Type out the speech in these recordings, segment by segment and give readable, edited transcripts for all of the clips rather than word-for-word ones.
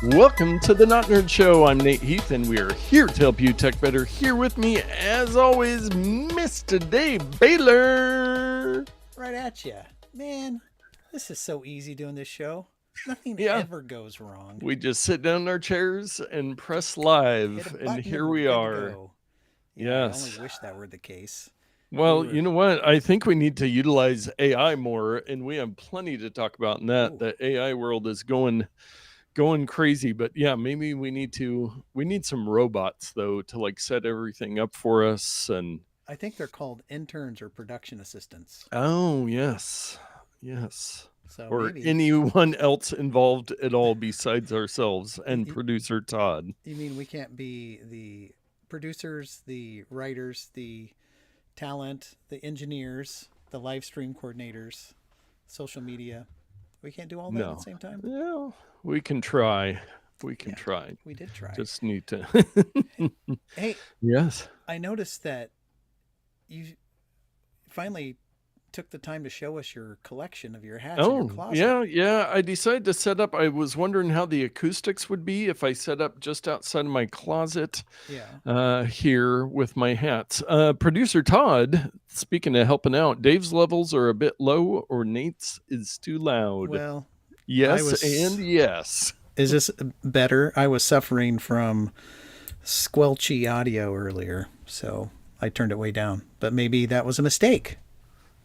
Welcome to the Not Nerd Show. I'm Nate Heath, and we are here to help you tech better. Here with me, as always, Mr. Dave Baylor. Right at you. Man, this is so easy doing this show. Nothing Yeah. ever goes wrong. We just sit down in our chairs and press live, Hit a and button here we're we good to are. go. Yeah, Yes. I only wish that were the case. Well, you know what? I think we need to utilize AI more, and we have plenty to talk about in that. Ooh. The AI world is going crazy, but yeah, maybe we need some robots though to like set everything up for us. And I think they're called interns or production assistants. oh yes, So or maybe anyone else involved at all besides ourselves and producer Todd. you mean we can't be the producers, the writers, the talent, the engineers, the live stream coordinators, social media? We can't do all that at the same time? Yeah, we can try. We did try. Just need to. Hey, yes. I noticed that you finally took the time to show us your collection of your hats in your closet. Yeah. I decided to set up. I was wondering how the acoustics would be if I set up just outside of my closet. Yeah. Here with my hats. Producer Todd, speaking of helping out, Dave's levels are a bit low, or Nate's is too loud. Well, yes, and yes. Is this better? I was suffering from squelchy audio earlier, so I turned it way down. But maybe that was a mistake.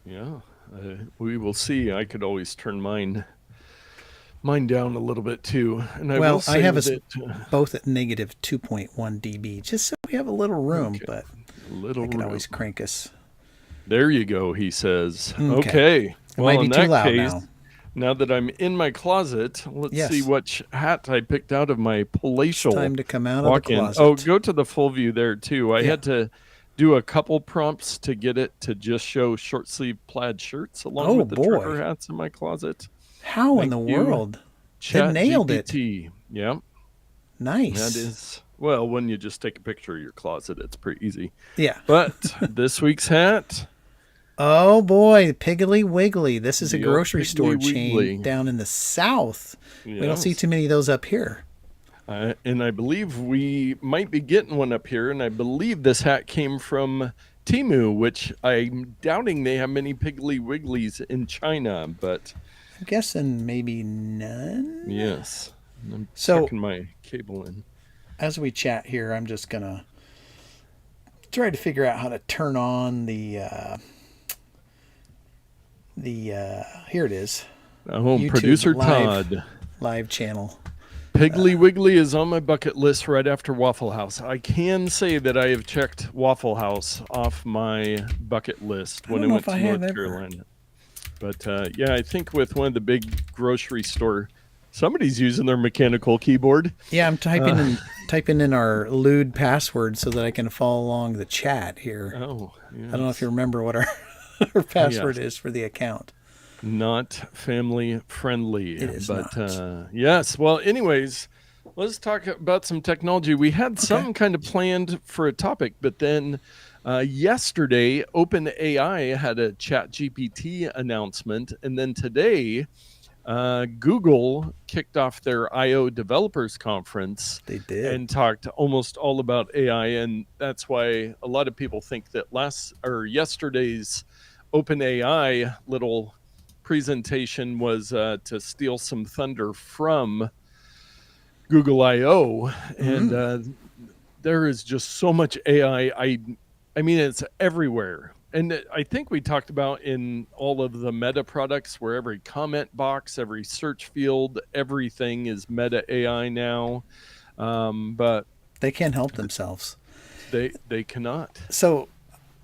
Yeah, we will see. I could always turn mine down a little bit too. And I have us both at negative 2.1 dB, just so we have a little room. Okay. But I can always crank us. There you go, he says. Okay. Well, in that case, now that I'm in my closet, let's see which hat I picked out of my palatial. It's time to come out of the closet. Oh, go to the full view there too. I had to do a couple prompts to get it to just show short sleeve plaid shirts along with the trucker hats in my closet. How in the world? It nailed it. Yeah. Nice. That is, well, when you just take a picture of your closet, it's pretty easy. Yeah. But this week's hat. Oh boy, Piggly Wiggly. This is a grocery store chain down in the South. Yes. We don't see too many of those up here. And I believe we might be getting one up here. And I believe this hat came from Temu, which I'm doubting they have many Piggly Wigglies in China, but I'm guessing maybe none. Yes. I'm tucking my cable in. As we chat here, I'm just going to try to figure out how to turn on the here it is. Oh, YouTube producer Todd. Live channel. Piggly Wiggly is on my bucket list right after Waffle House. I can say that I have checked Waffle House off my bucket list when I went to North Carolina. But I think with one of the big grocery store, somebody's using their mechanical keyboard. Yeah, I'm typing in our lewd password so that I can follow along the chat here. Oh, yes. I don't know if you remember what our password is for the account. Not family friendly. It is not. Yes. Well, anyways, let's talk about some technology. We had some kind of planned for a topic, but then yesterday, OpenAI had a ChatGPT announcement, and then today, Google kicked off their I/O Developers Conference. They did, and talked almost all about AI, and that's why a lot of people think that yesterday's OpenAI little presentation was to steal some thunder from Google I/O, and there is just so much AI. I mean, it's everywhere. And I think we talked about in all of the Meta products where every comment box, every search field, everything is Meta AI now. But they can't help themselves. They cannot. So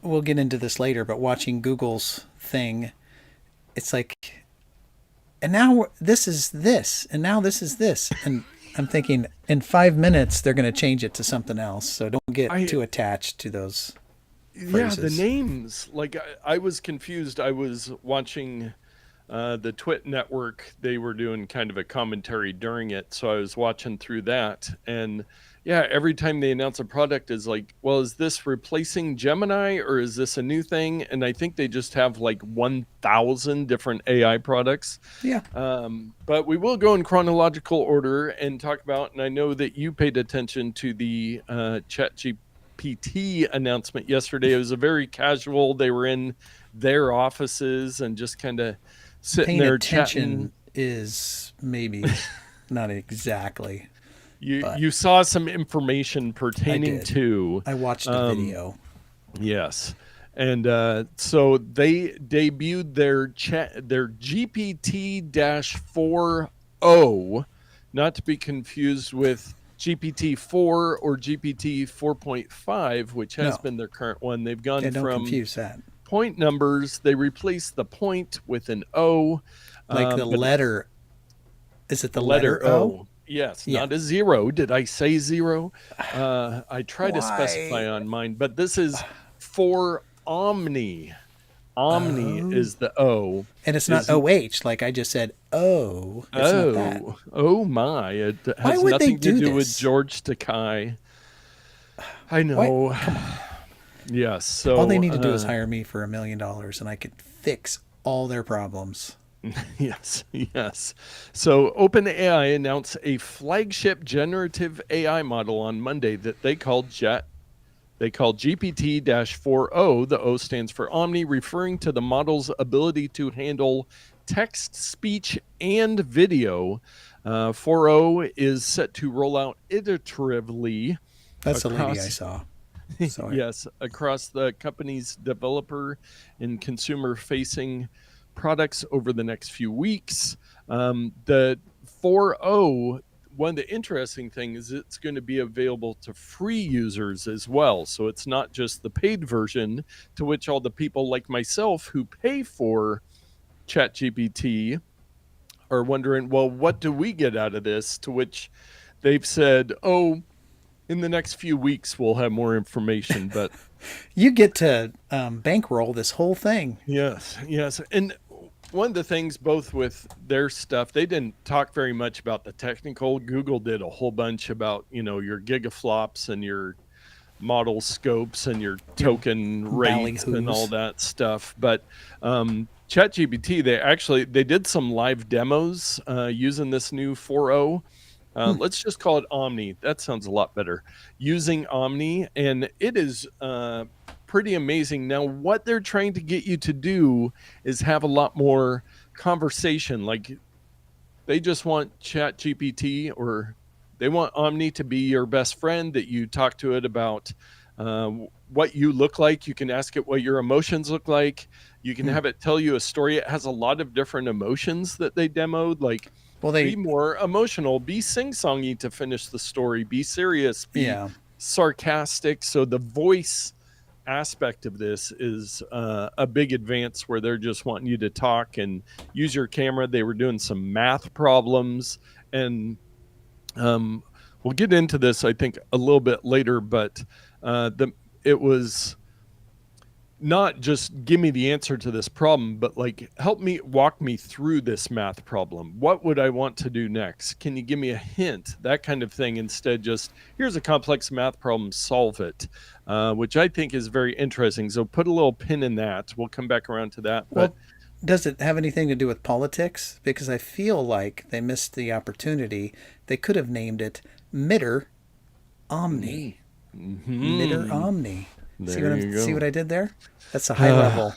we'll get into this later, but watching Google's thing, it's like, and now this is this, and now this is this. And I'm thinking in 5 minutes, they're going to change it to something else. So don't get too attached to those phrases. Yeah, the names. Like, I was confused. I was watching the Twit network. They were doing kind of a commentary during it. So I was watching through that. And yeah, every time they announce a product is like, well, is this replacing Gemini or is this a new thing? And I think they just have like 1,000 different AI products. Yeah. But we will go in chronological order and talk about, and I know that you paid attention to the ChatGPT announcement yesterday. It was a very casual, they were in their offices and just kind of sitting Paying there chatting. attention is maybe not exactly, but You saw some information I pertaining did. to I watched a um, video. yes. And so they debuted their GPT-4o, not to be confused with GPT-4 or GPT 4.5, which has No, been their current one. They've yeah, gone don't from confuse that. point numbers. They replaced the point with an O, Like the but letter, is it the the letter letter O? O. Yes, Yeah. not a zero. Did I say zero? I try to Why? specify on mine, but this is for Omni. Omni Oh. is the O. And it's not Is OH, like I just said. Oh, it's not that. oh my! It Why has would they nothing to do do with this? George Takai. I Why? know. Come on. Yes. All they So need to do is hire me for $1 million and I could fix all their problems. yes, yes. So OpenAI announced a flagship generative AI model on Monday that they called GPT-4o. The O stands for Omni, referring to the model's ability to handle text, speech, and video. 4o is set to roll out iteratively That's the lady I across saw. So yes, across the company's developer and consumer facing products over the next few weeks. The 4.0, one of the interesting things is it's going to be available to free users as well. So it's not just the paid version, to which all the people like myself who pay for ChatGPT are wondering, well, what do we get out of this? To which they've said, oh, in the next few weeks we'll have more information. But you get to bankroll this whole thing. yes, yes. And one of the things, both with their stuff, they didn't talk very much about the technical. Google did a whole bunch about, your gigaflops and your model scopes and your Your token rates and all ballyhoos. that stuff. But ChatGPT, they did some live demos using this new 4.0. Let's just call it Omni. That sounds a lot better. Using Omni, and it is pretty amazing. Now, what they're trying to get you to do is have a lot more conversation. Like, they just want ChatGPT, or they want Omni to be your best friend, that you talk to it about what you look like. You can ask it what your emotions look like. You can have it tell you a story. It has a lot of different emotions that they demoed, like Well, be they, more emotional, be sing-songy to finish the story, be serious, be yeah. sarcastic. So the voice aspect of this is a big advance, where they're just wanting you to talk and use your camera. They were doing some math problems, and we'll get into this, I think, a little bit later. But it was not just give me the answer to this problem, but like walk me through this math problem. What would I want to do next? Can you give me a hint? That kind of thing. Instead, just here's a complex math problem, solve it, which I think is very interesting. So put a little pin in that. We'll come back around to that. But Well, does it have anything to do with politics? Because I feel like they missed the opportunity. They could have named it Mitter Omni. Mitter mm-hmm. Omni. There you go. See what I did there? That's a high level.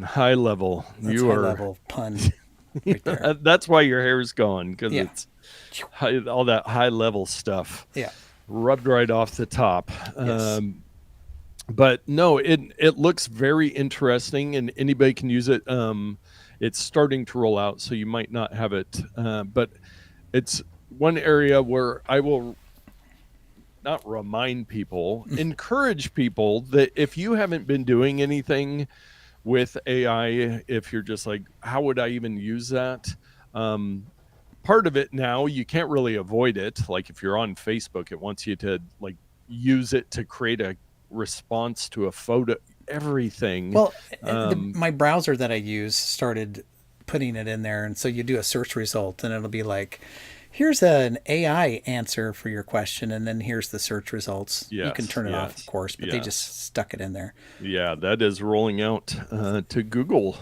High level. That's You high are level pun right there. That's why your hair's gone, because Yeah. it's all that high level stuff Yeah. rubbed right off the top. Yes. But no, it looks very interesting, and anybody can use it. It's starting to roll out, so you might not have it, but it's one area where I will not remind people, encourage people that if you haven't been doing anything with AI, if you're just like, how would I even use that? Part of it now, you can't really avoid it. Like if you're on Facebook, it wants you to like use it to create a response to a photo, everything. Well, my browser that I use started putting it in there. And so you do a search result and it'll be like, here's an AI answer for your question, and then here's the search results. You can Yes, turn it off, of yes, course, but they yeah, just stuck it in there. yeah. That is rolling out to Google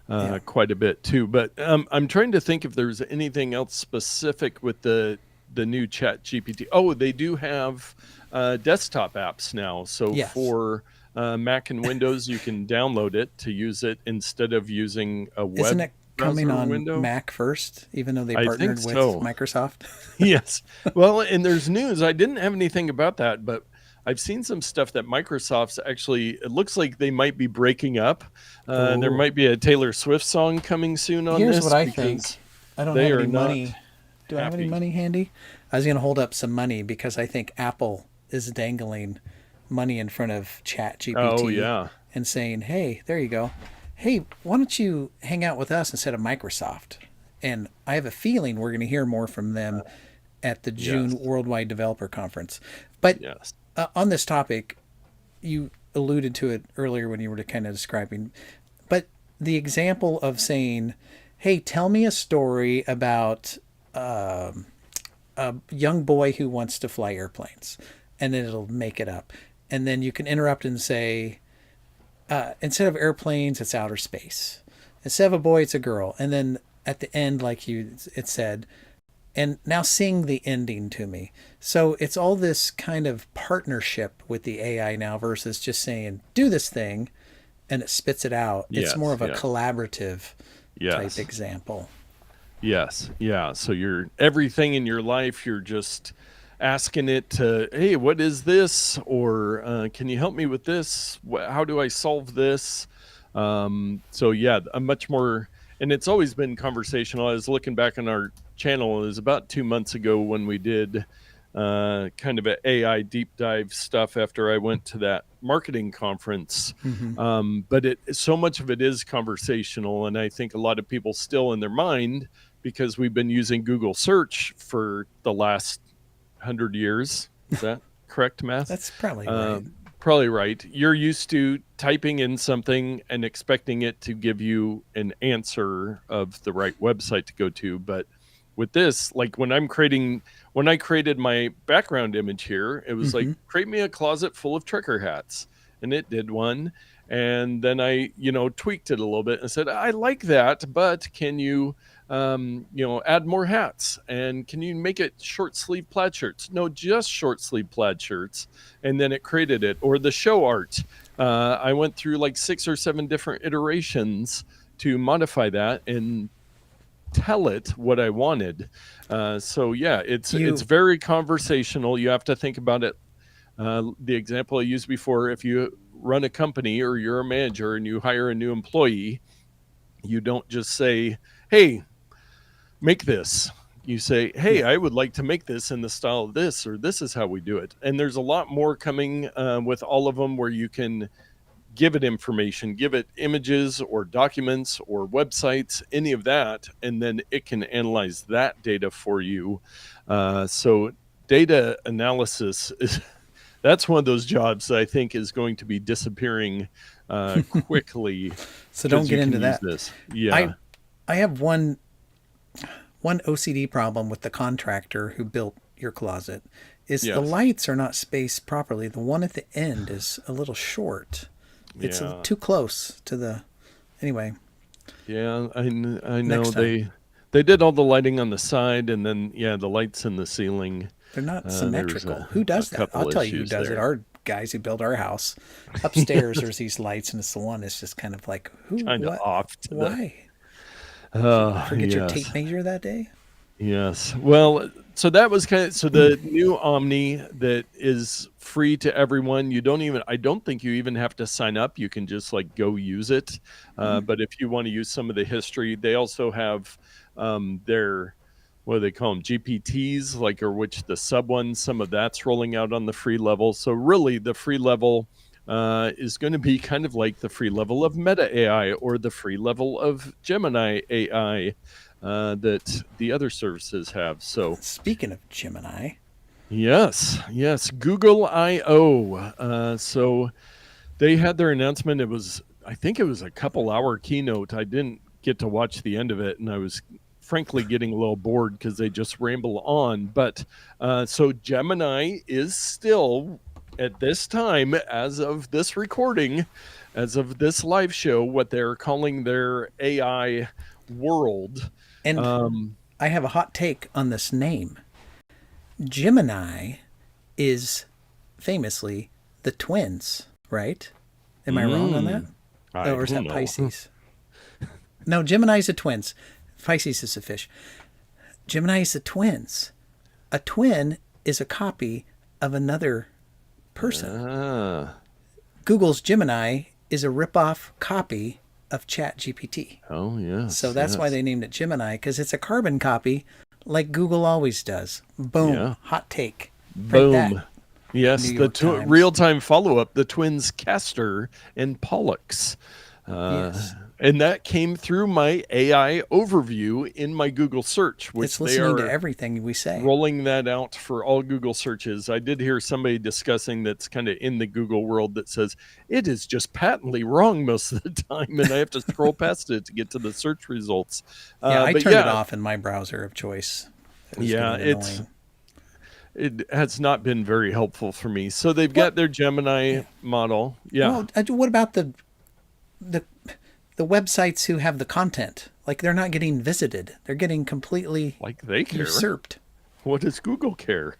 Yeah. quite a bit too. But I'm trying to think if there's anything else specific with the new Chat GPT. Oh, they do have desktop apps now. So Yes. for Mac and Windows, you can download it to use it instead of using a Isn't web it coming browser on window. Mac first, even though they I think partnered with so. Microsoft? Yes. Well, and there's news. I didn't have anything about that, but I've seen some stuff that Microsoft's actually, it looks like they might be breaking up. There Oh. might be a Taylor Swift song coming soon on Here's what this I think. because I don't they have are any not money. Do I have any happy. money handy? I was going to hold up some money because I think Apple is dangling money in front of Oh, ChatGPT yeah. and saying, hey, there you go. Hey, why don't you hang out with us instead of Microsoft? And I have a feeling we're going to hear more from them at the Yes. June Worldwide Developer Conference. But Yes. on this topic, you alluded to it earlier when you were kind of describing, but the example of saying, hey, tell me a story about a young boy who wants to fly airplanes, and then it'll make it up. And then you can interrupt and say, instead of airplanes, it's outer space. Instead of a boy, it's a girl. And then at the end, like it said, and now sing the ending to me. So it's all this kind of partnership with the AI now versus just saying, do this thing and it spits it out. It's more Yes. of a Yes. collaborative type Yes. example. Yes. Yeah. So you're everything in your life, you're just asking it to, hey, what is this? Or can you help me with this? How do I solve this? So yeah, a much more, and it's always been conversational. I was looking back on our channel. It was about 2 months ago when we did kind of an AI deep dive stuff after I went to that marketing conference. Mm-hmm. But so much of it is conversational, and I think a lot of people still in their mind, because we've been using Google search for the last 100 years. Is that correct math? That's probably right. Probably right. You're used to typing in something and expecting it to give you an answer of the right website to go to. But with this, like when I created my background image here, it was like, Mm-hmm. create me a closet full of trucker hats. And it did one. And then I, tweaked it a little bit and said, I like that, but can you, add more hats? And can you make it short sleeve plaid shirts? No, just short sleeve plaid shirts. And then it created it. Or the show art. I went through like 6 or 7 different iterations to modify that and tell it what I wanted. So yeah, it's You very conversational. You have to think about it. The example I used before, if you run a company or you're a manager and you hire a new employee, you don't just say, hey, make this. You say, hey, yeah. I would like to make this in the style of this, or this is how we do it. And there's a lot more coming with all of them where you can give it information, give it images or documents or websites, any of that, and then it can analyze that data for you. So data analysis is that's one of those jobs that I think is going to be disappearing quickly So don't because you get can into use that. this. Yeah. I I have one OCD problem with the contractor who built your closet is the Yes. lights are not spaced properly. The one at the end is a little short. It's Yeah. too close to the. Anyway, Yeah. I next know time. they did all the lighting on the side, and then yeah, the lights in the ceiling. They're not There was symmetrical. Who a does that? I'll couple tell you who issues does it. there. Our guys who built our house. Upstairs, there's these lights, and it's the one that's just kind of like, who, Kind of what, off to the. why? Forget your Yes. tape measure that day? Yes. Well, so that was so the new Omni that is free to everyone. I don't think you even have to sign up. You can just like go use it. But if you want to use some of the history, they also have their, what do they call them? GPTs, like, or which the sub ones, some of that's rolling out on the free level. So really the free level is going to be kind of like the free level of Meta AI or the free level of Gemini AI that the other services have. So Speaking of Gemini, yes, Google I/O. So they had their announcement. I think it was a couple hour keynote. I didn't get to watch the end of it, and I was frankly getting a little bored because they just ramble on. But so Gemini is still, at this time, as of this recording, as of this live show, what they're calling their AI world. And I have a hot take on this name. Gemini is famously the twins, right? Am I wrong on that? Or is that Pisces? No, Gemini is the twins. Pisces is a fish. Gemini is the twins. A twin is a copy of another person. Google's Gemini is a ripoff copy of ChatGPT. Oh, yes. So that's why they named it Gemini, because it's a carbon copy like Google always does. Boom. Yeah. Hot take. Boom. That. Yes, the real-time follow-up, the twins Castor and Pollux. Yes. And that came through my AI overview in my Google search, which it's listening to everything we say. Rolling that out for all Google searches. I did hear somebody discussing that's kind of in the Google world that says it is just patently wrong most of the time, and I have to scroll past it to get to the search results. I turned it off in my browser of choice. It has not been very helpful for me. So they've got their Gemini model. Yeah. Well, what about the websites who have the content? Like, they're not getting visited. They're getting completely usurped. What does Google care?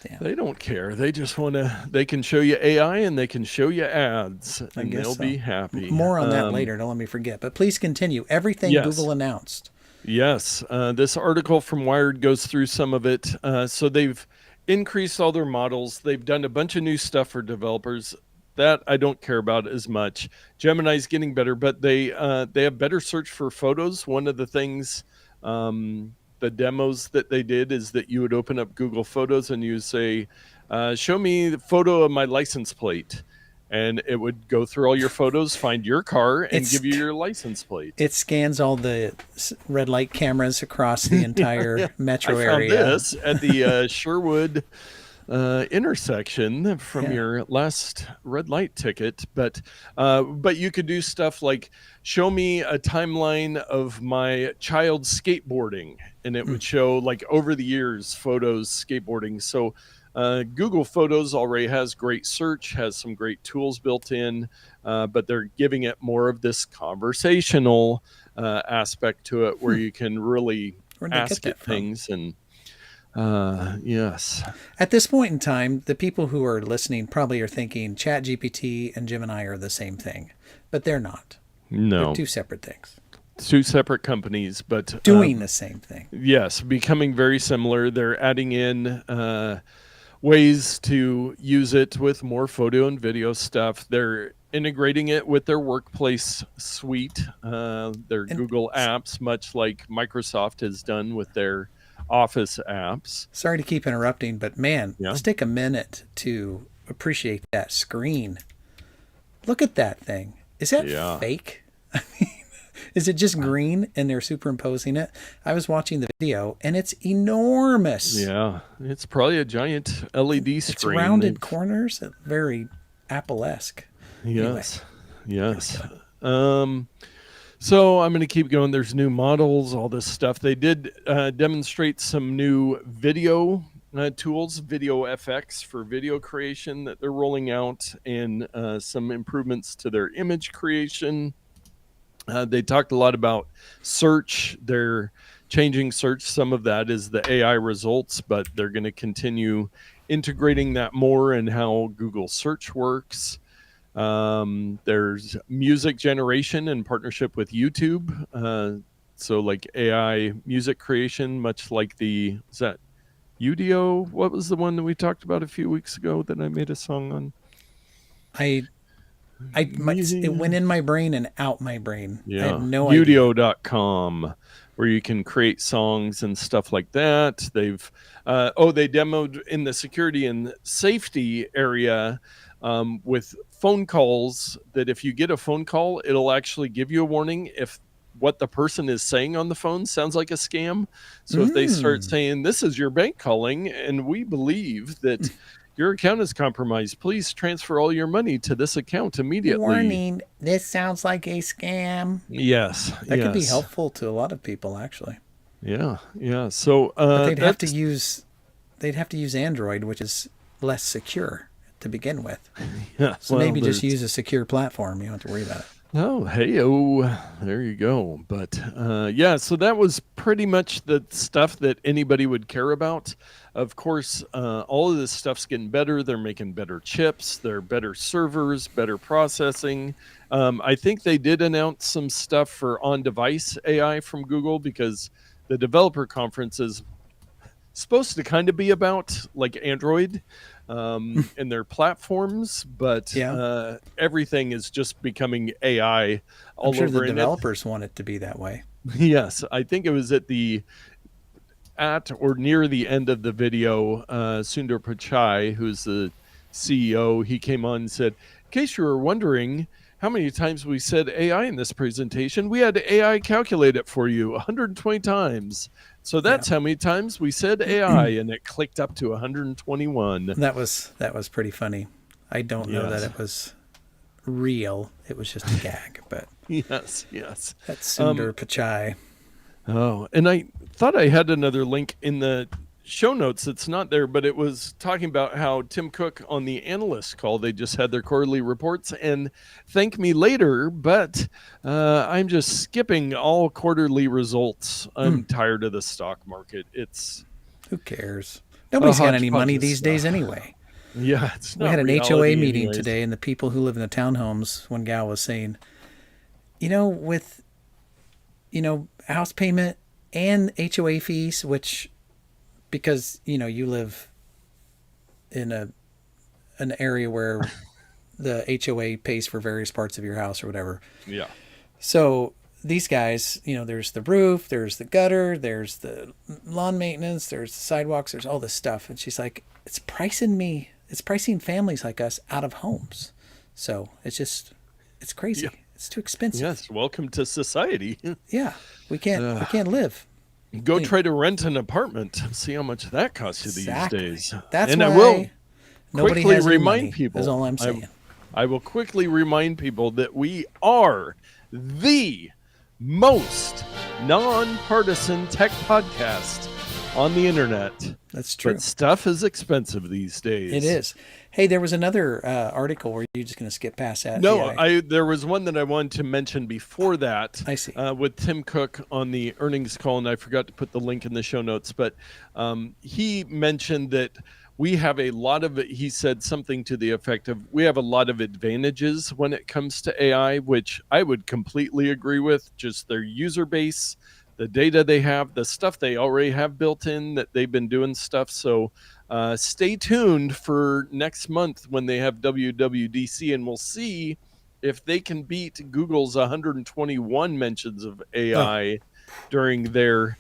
Damn. They don't care. They just want to, they can show you AI and they can show you ads and they'll be happy. More on that later. Don't let me forget. But please continue. Everything Google announced. Yes. This article from Wired goes through some of it. So they've increased all their models. They've done a bunch of new stuff for developers. That I don't care about as much. Gemini's getting better, but they have better search for photos. One of the things, the demos that they did is that you would open up Google Photos and you say, show me the photo of my license plate. And it would go through all your photos, find your car, and give you your license plate. It scans all the red light cameras across the entire metro area. I found this at the Sherwood intersection from your last red light ticket. But you could do stuff like show me a timeline of my child skateboarding, and it would show like over the years photos skateboarding. So Google Photos already has great search, has some great tools built in, but they're giving it more of this conversational aspect to it where you can really ask it things. And yes. At this point in time, the people who are listening probably are thinking ChatGPT and Gemini are the same thing, but they're not. No. They're two separate things. Two separate companies, but doing the same thing. Yes, becoming very similar. They're adding in ways to use it with more photo and video stuff. They're integrating it with their workplace suite, their Google apps, much like Microsoft has done with their Office apps. Sorry to keep interrupting, but man, let's take a minute to appreciate that screen. Look at that thing. Is that fake? I mean, is it just green and they're superimposing it? I was watching the video and it's enormous. Yeah, it's probably a giant LED screen. It's rounded corners, very Apple-esque. Yes, anyway. Yes. So I'm going to keep going. There's new models, all this stuff. They did demonstrate some new video tools, Video FX for video creation that they're rolling out, and some improvements to their image creation. They talked a lot about search. They're changing search. Some of that is the AI results, but they're going to continue integrating that more in how Google search works. There's music generation in partnership with YouTube. So like AI music creation, much like is that Udio? What was the one that we talked about a few weeks ago that I made a song on? It went in my brain and out my brain. Yeah. I have no idea. Udio.com, where you can create songs and stuff like that. They've they demoed in the security and safety area with phone calls, that if you get a phone call, it'll actually give you a warning if what the person is saying on the phone sounds like a scam. So if they start saying, this is your bank calling and we believe that your account is compromised, please transfer all your money to this account immediately. Warning, this sounds like a scam. Yes. That could be helpful to a lot of people, actually. Yeah, yeah. So But that's they'd have to use Android, which is less secure to begin with. yeah. So Well, maybe just there's use a secure platform. You don't have to worry about it. oh, hey, oh, there you go. But yeah, so that was pretty much the stuff that anybody would care about. Of course, all of this stuff's getting better. They're making better chips, they're better servers, better processing. I think they did announce some stuff for on device AI from Google because the developer conference is supposed to kind of be about like Android and their platforms, but Yeah. everything is just becoming AI I'm all sure the over. And it, developers want it to be that way. yes, I think it was at or near the end of the video, Sundar Pichai, who's the CEO, he came on and said, in case you were wondering how many times we said AI in this presentation, we had AI calculate it for you 120 times. So Yeah. that's how many times we said AI, and it clicked up to 121. That was pretty funny. I don't know that Yes. it was real. It was just a gag, but Yes, yes. that's Um, Sundar Pichai. Oh, and I thought I had another link in the show notes. It's not there, but it was talking about how Tim Cook on the analyst call, they just had their quarterly reports and thank me later, but I'm just skipping all quarterly results. I'm tired of the stock market. It's Who cares? a Nobody's got any hodgepodge money of these days stuff. anyway. Yeah, it's We not had an HOA reality, meeting anyways. today, and the people who live in the townhomes, one gal was saying, with house payment and HOA fees, which because you live in an area where the HOA pays for various parts of your house or whatever. Yeah. So these guys, there's the roof, there's the gutter, there's the lawn maintenance, there's the sidewalks, there's all this stuff. And she's like, it's pricing families like us out of homes. So it's crazy. Yeah. It's too expensive. Yes. Welcome to society. Yeah, we can't live. Go try to rent an apartment. See how much that costs you these Exactly. days. That's And I why will nobody quickly has any remind money. people. Is all I'm saying. I will quickly remind people that we are the most nonpartisan tech podcast on the internet. That's true. But stuff is expensive these days. It is. Hey, there was another article where you're just going to skip past that. No, there was one that I wanted to mention before that. I see. With Tim Cook on the earnings call, and I forgot to put the link in the show notes, but he mentioned that we have he said something to the effect of, we have a lot of advantages when it comes to AI, which I would completely agree with. Just their user base, the data they have, the stuff they already have built in, that they've been doing stuff. So stay tuned for next month when they have WWDC, and we'll see if they can beat Google's 121 mentions of AI during their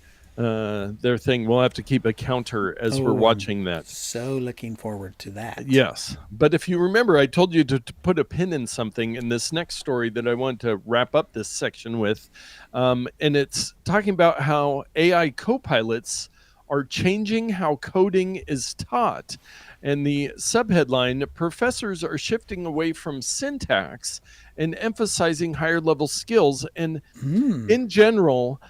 thing. We'll have to keep a counter as we're watching that. So looking forward to that. Yes. But if you remember, I told you to put a pin in something in this next story that I want to wrap up this section with. And it's talking about how AI copilots are changing how coding is taught. And the subheadline, professors are shifting away from syntax and emphasizing higher level skills. And in general,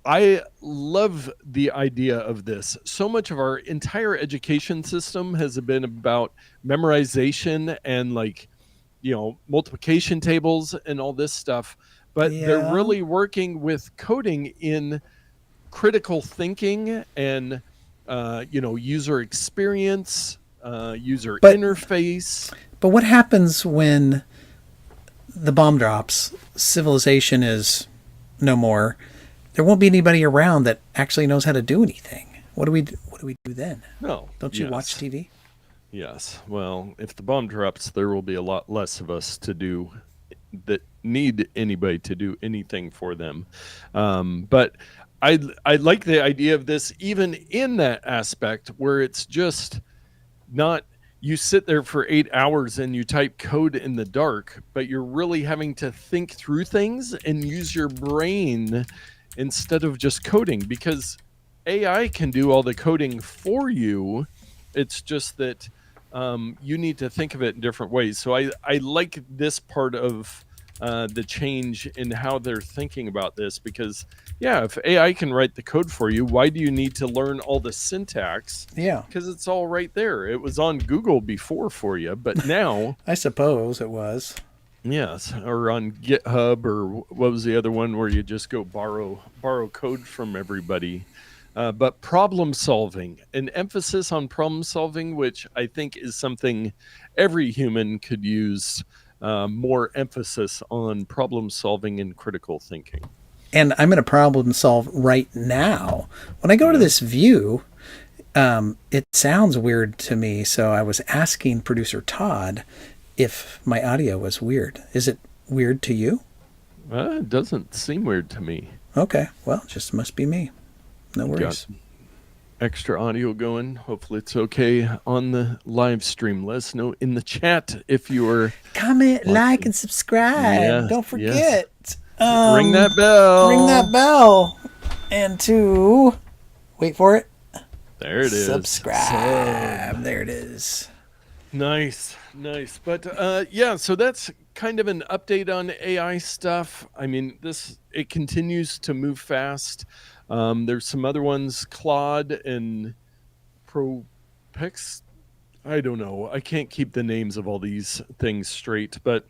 I love the idea of this. So much of our entire education system has been about memorization and multiplication tables and all this stuff. But they're really working with coding in critical thinking and, user experience, user interface. But what happens when the bomb drops, civilization is no more? There won't be anybody around that actually knows how to do anything. What do we do then? No. Don't you watch TV? Yes. Well, if the bomb drops, there will be a lot less of us that need anybody to do anything for them. But I like the idea of this, even in that aspect where it's just not, you sit there for 8 hours and you type code in the dark, but you're really having to think through things and use your brain instead of just coding, because AI can do all the coding for you. It's just that you need to think of it in different ways. So I like this part of the change in how they're thinking about this. Because, yeah, if AI can write the code for you, why do you need to learn all the syntax? Yeah. Because it's all right there. It was on Google before for you, but now, I suppose it was. yes, or on GitHub, or what was the other one where you just go borrow code from everybody? But problem solving, an emphasis on problem solving, which I think is something every human could use, more emphasis on problem solving and critical thinking. And I'm going to problem solve right now. When I go to this view, it sounds weird to me. So I was asking producer Todd if my audio was weird. Is it weird to you? It doesn't seem weird to me. Okay. Well, it just must be me. No worries. Got extra audio going. Hopefully it's okay on the live stream. Let us know in the chat if you are. Comment, like, and subscribe. Yes, Don't forget. Ring that bell. Ring that bell. And to, wait for it. There it is. Subscribe. There it is. Nice. But yeah, so that's kind of an update on AI stuff. I mean, it continues to move fast. There's some other ones, Claude and ProPix. I don't know. I can't keep the names of all these things straight, but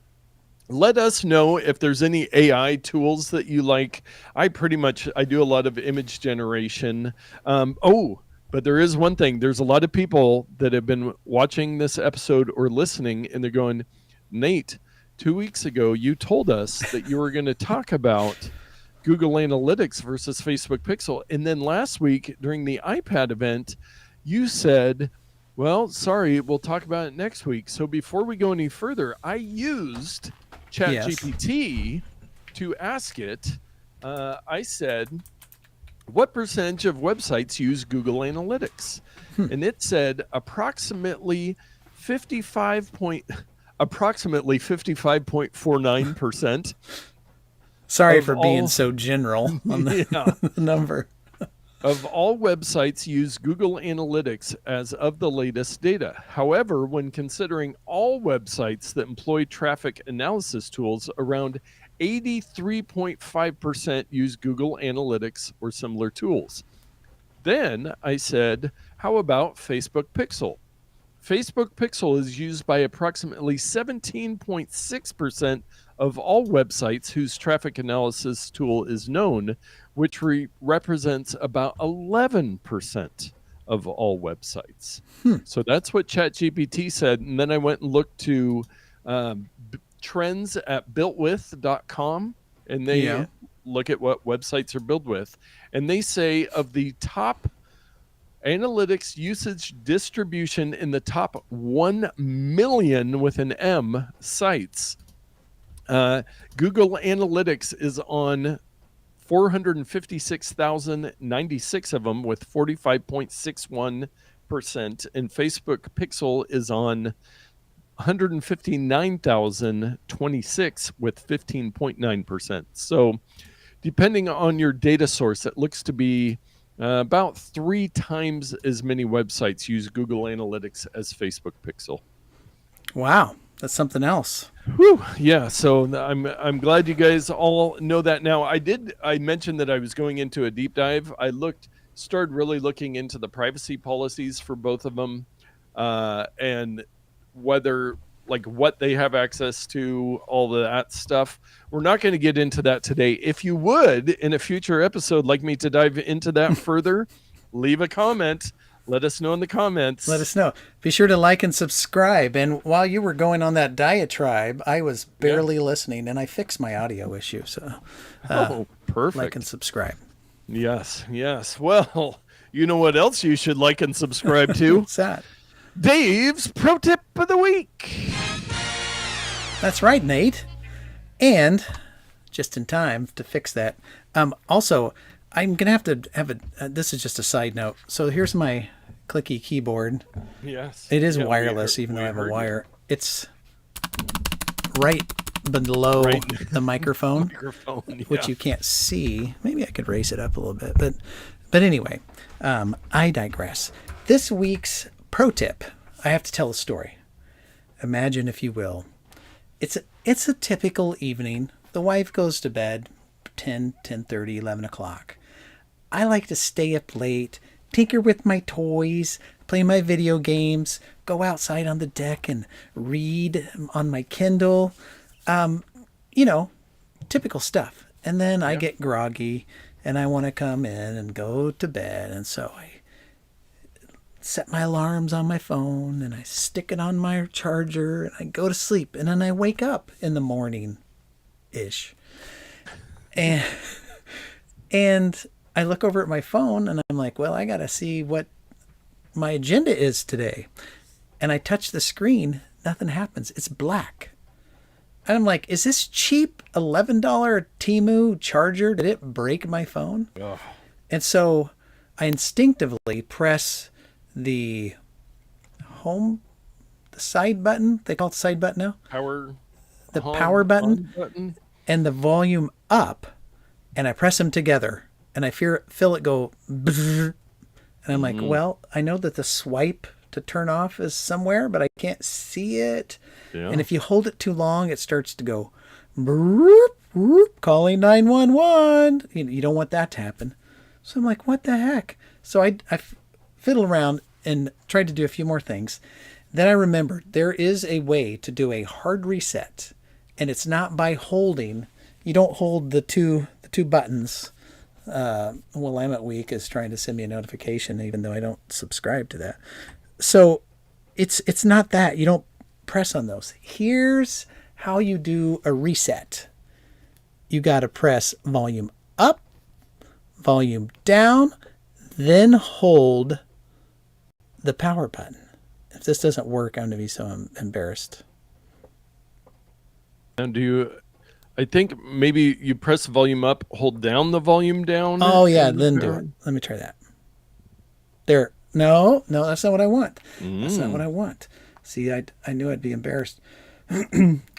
let us know if there's any AI tools that you like. I do a lot of image generation. But there is one thing. There's a lot of people that have been watching this episode or listening, and they're going, Nate, 2 weeks ago, you told us that you were going to talk about Google Analytics versus Facebook Pixel. And then last week during the iPad event, you said, well, sorry, we'll talk about it next week. So before we go any further, I used ChatGPT to ask it. I said, what percentage of websites use Google Analytics? And it said approximately 55.49%. Sorry for being so general on the number. Of all websites use Google Analytics as of the latest data. However, when considering all websites that employ traffic analysis tools, around 83.5% use Google Analytics or similar tools. Then I said, how about Facebook Pixel? Facebook Pixel is used by approximately 17.6% of all websites whose traffic analysis tool is known, which represents about 11% of all websites. So that's what ChatGPT said. And then I went and looked to trends at builtwith.com, and they look at what websites are built with. And they say of the top analytics usage distribution in the top 1 million with an M sites, Google Analytics is on 456,096 of them with 45.61%, and Facebook Pixel is on 159,026 with 15.9%. So depending on your data source, it looks to be about 3 times as many websites use Google Analytics as Facebook Pixel. Wow, that's something else. Whew, yeah, so I'm glad you guys all know that now. I mentioned that I was going into a deep dive. I started really looking into the privacy policies for both of them, and whether, like, what they have access to, all of that stuff. We're not going to get into that today. If you would, in a future episode, like me to dive into that further, leave a comment. Let us know in the comments. Let us know. Be sure to like and subscribe. And while you were going on that diatribe, I was barely listening, and I fixed my audio issue. So, perfect. Like and subscribe. Yes. Well, you know what else you should like and subscribe to? What's that? Dave's Pro Tip of the Week. That's right, Nate. And just in time to fix that. Also, I'm going to have this is just a side note. So here's my clicky keyboard. Yes. It is wireless, even though I have a wire. It's right below the microphone, which you can't see. Maybe I could raise it up a little bit. But anyway, I digress. This week's pro tip, I have to tell a story. Imagine, if you will, It's a typical evening. The wife goes to bed 10:30, 11 o'clock. I like to stay up late, tinker with my toys, play my video games, go outside on the deck and read on my Kindle. You know, typical stuff. And then I get groggy and I want to come in and go to bed. And so I set my alarms on my phone and I stick it on my charger and I go to sleep. And then I wake up in the morning ish. And I look over at my phone and I'm like, well, I got to see what my agenda is today. And I touch the screen, nothing happens. It's black. And I'm like, is this cheap $11 Temu charger? Did it break my phone? Ugh. And so I instinctively press the side button. They call it the side button now? Power button and the volume up. And I press them together. And I feel it go bzzz. And I'm like, well, I know that the swipe to turn off is somewhere, but I can't see it. Yeah. And if you hold it too long, it starts to go, broop, broop, calling 911. You don't want that to happen. So I'm like, what the heck? So I fiddle around and tried to do a few more things. Then I remembered there is a way to do a hard reset. And it's not by holding. You don't hold the two buttons. Well, I'm at Week is trying to send me a notification, even though I don't subscribe to that. So it's not that. You don't press on those. Here's how you do a reset. You got to press volume up, volume down, then hold the power button. If this doesn't work, I'm going to be so embarrassed. And I think maybe you press the volume up, hold down the volume down. Oh, yeah, then do it. Let me try that. There. No, that's not what I want. That's not what I want. See, I knew I'd be embarrassed.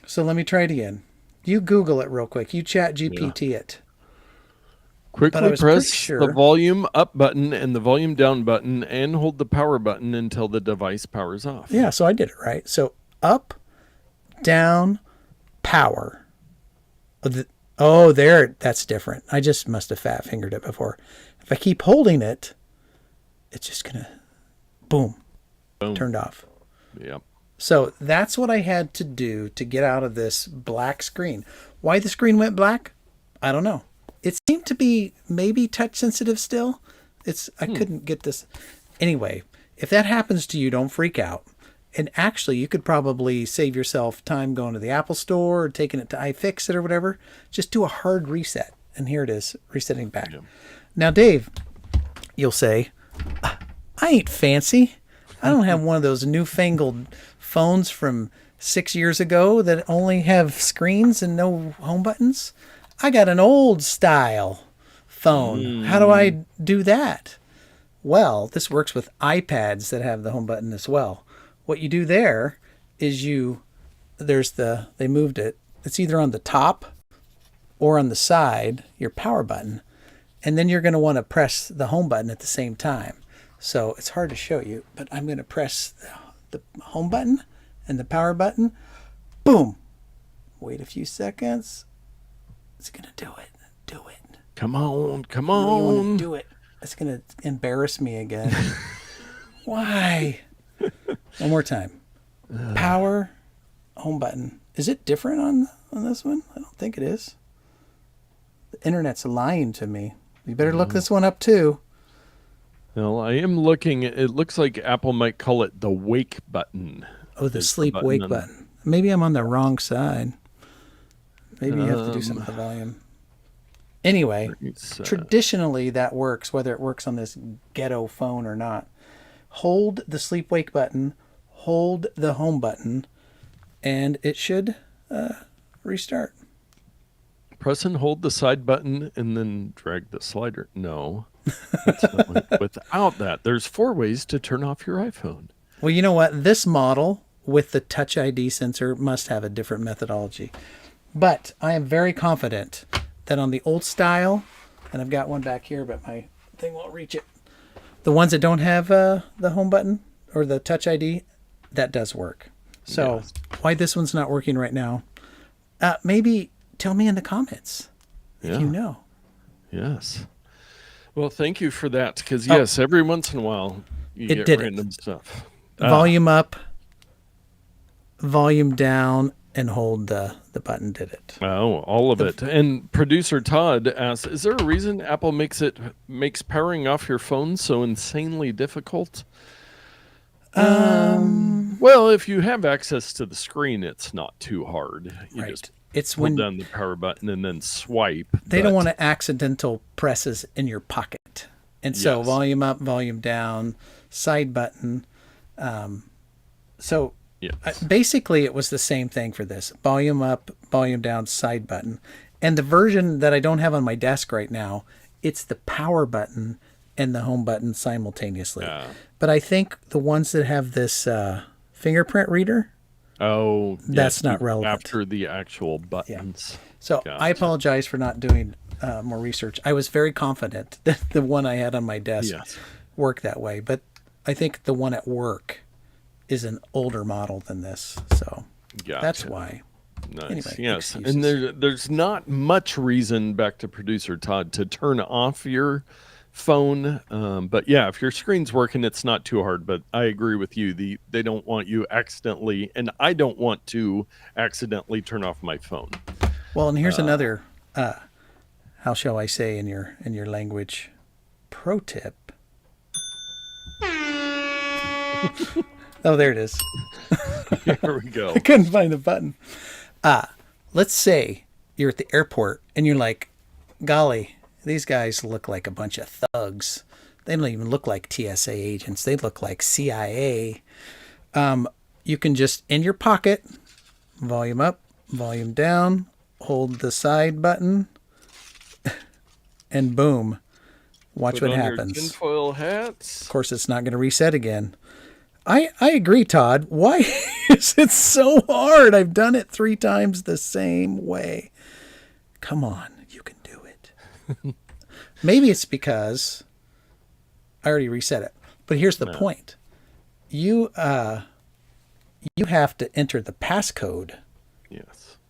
So let me try it again. You Google it real quick. You ChatGPT it. Quickly press the volume up button and the volume down button and hold the power button until the device powers off. Yeah, so I did it right. So up, down, power. Oh, there, that's different. I just must have fat fingered it before. If I keep holding it, it's just going to, boom, turned off. Yep. So that's what I had to do to get out of this black screen. Why the screen went black? I don't know. It seemed to be maybe touch sensitive still. I couldn't get this. Anyway, if that happens to you, don't freak out. And actually, you could probably save yourself time going to the Apple Store or taking it to iFixit or whatever. Just do a hard reset. And here it is, resetting back. Yeah. Now, Dave, you'll say, I ain't fancy. I don't have one of those newfangled phones from 6 years ago that only have screens and no home buttons. I got an old style phone. How do I do that? Well, this works with iPads that have the home button as well. What you do there is they moved it. It's either on the top or on the side, your power button. And then you're going to want to press the home button at the same time. So it's hard to show you, but I'm going to press the home button and the power button. Boom. Wait a few seconds. It's going to do it. Do it. Come on. You want to do it. It's going to embarrass me again. Why? One more time. Power, home button. Is it different on this one? I don't think it is. The internet's lying to me. You better look this one up too. Well, I am looking. It looks like Apple might call it the wake button. Oh, the sleep wake button. Maybe I'm on the wrong side. Maybe you have to do something with the volume. Anyway, traditionally that works, whether it works on this ghetto phone or not. Hold the sleep wake button, hold the home button, and it should restart. Press and hold the side button and then drag the slider. No. Without that, there's 4 ways to turn off your iPhone. Well, you know what? This model with the Touch ID sensor must have a different methodology. But I am very confident that on the old style, and I've got one back here, but my thing won't reach it. The ones that don't have the home button or the Touch ID, that does work. So why this one's not working right now, Maybe tell me in the comments if you know. Yes. Well, thank you for that. Because Oh. yes, every once in a while you It get did it. random stuff. Volume up, volume down, and hold the button did it. Oh, all of it. And producer Todd asks, is there a reason Apple makes powering off your phone so insanely difficult? Well, if you have access to the screen, it's not too hard. You just hold down the power button and then swipe. They don't want to accidental presses in your pocket. And so volume up, volume down, side button. Basically, it was the same thing for this. Volume up, volume down, side button. And the version that I don't have on my desk right now, it's the power button and the home button simultaneously. But I think the ones that have this fingerprint reader, that's not relevant. After the actual buttons. Yeah. So I apologize for not doing more research. I was very confident that the one I had on my desk worked that way. But I think the one at work is an older model than this. So that's why. Nice. Anyway, yes. excuses. And there's not much reason, back to producer Todd, to turn off your phone. But yeah, if your screen's working, it's not too hard. But I agree with you. They don't want you accidentally, and I don't want to accidentally turn off my phone. Well, and here's another, how shall I say in your language, pro tip. Oh, there it is. Here we go. I couldn't find the button. Let's say you're at the airport and you're like, golly, these guys look like a bunch of thugs. They don't even look like TSA agents. They look like CIA. You can just, in your pocket, volume up, volume down, hold the side button, and boom. Watch what happens. Your tinfoil hats. Of course, it's not going to reset again. I agree, Todd. Why is it so hard? I've done it 3 times the same way. Come on, you can do it. Maybe it's because I already reset it. But here's the point. You have to enter the passcode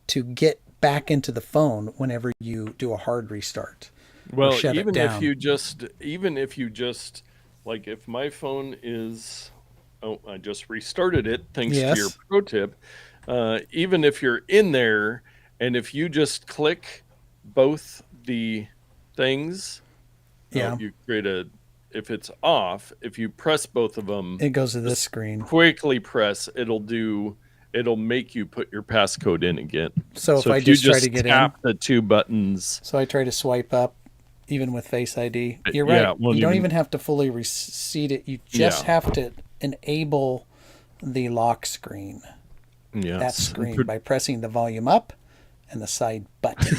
to get back into the phone whenever you do a hard restart. Well, even if you just, like if my phone is, I just restarted it thanks to your pro tip. Even if you're in there and if you just click both the things, you create if it's off, if you press both of them, it goes to this screen. Quickly press, it'll make you put your passcode in again. So if I just try to get tap the 2 buttons. So I try to swipe up, even with Face ID. You're right. You don't even have to fully reseat it. You just have to enable the lock screen. That screen by pressing the volume up and the side button.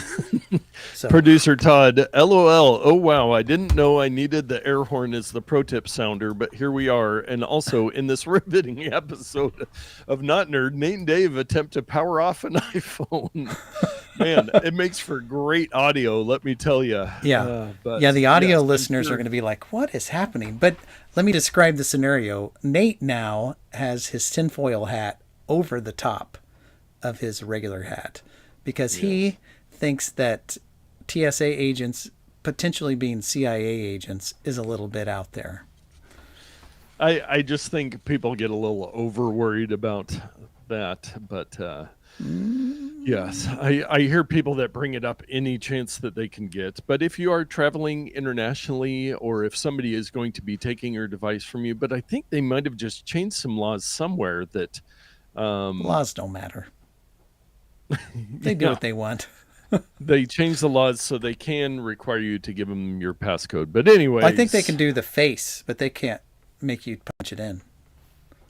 So, producer Todd, LOL. Oh wow, I didn't know I needed the air horn as the pro tip sounder, but here we are. And also in this riveting episode of Not Nerd, Nate and Dave attempt to power off an iPhone. Man, it makes for great audio, let me tell you. The audio listeners are going to be like, what is happening? But let me describe the scenario. Nate now has his tinfoil hat over the top of his regular hat because he thinks that TSA agents potentially being CIA agents is a little bit out there. I just think people get a little over worried about that, but yes, I hear people that bring it up any chance that they can get. But if you are traveling internationally or if somebody is going to be taking your device from you, but I think they might have just changed some laws somewhere that laws don't matter. They do what they want. They change the laws so they can require you to give them your passcode. But anyway, I think they can do the face, but they can't make you punch it in.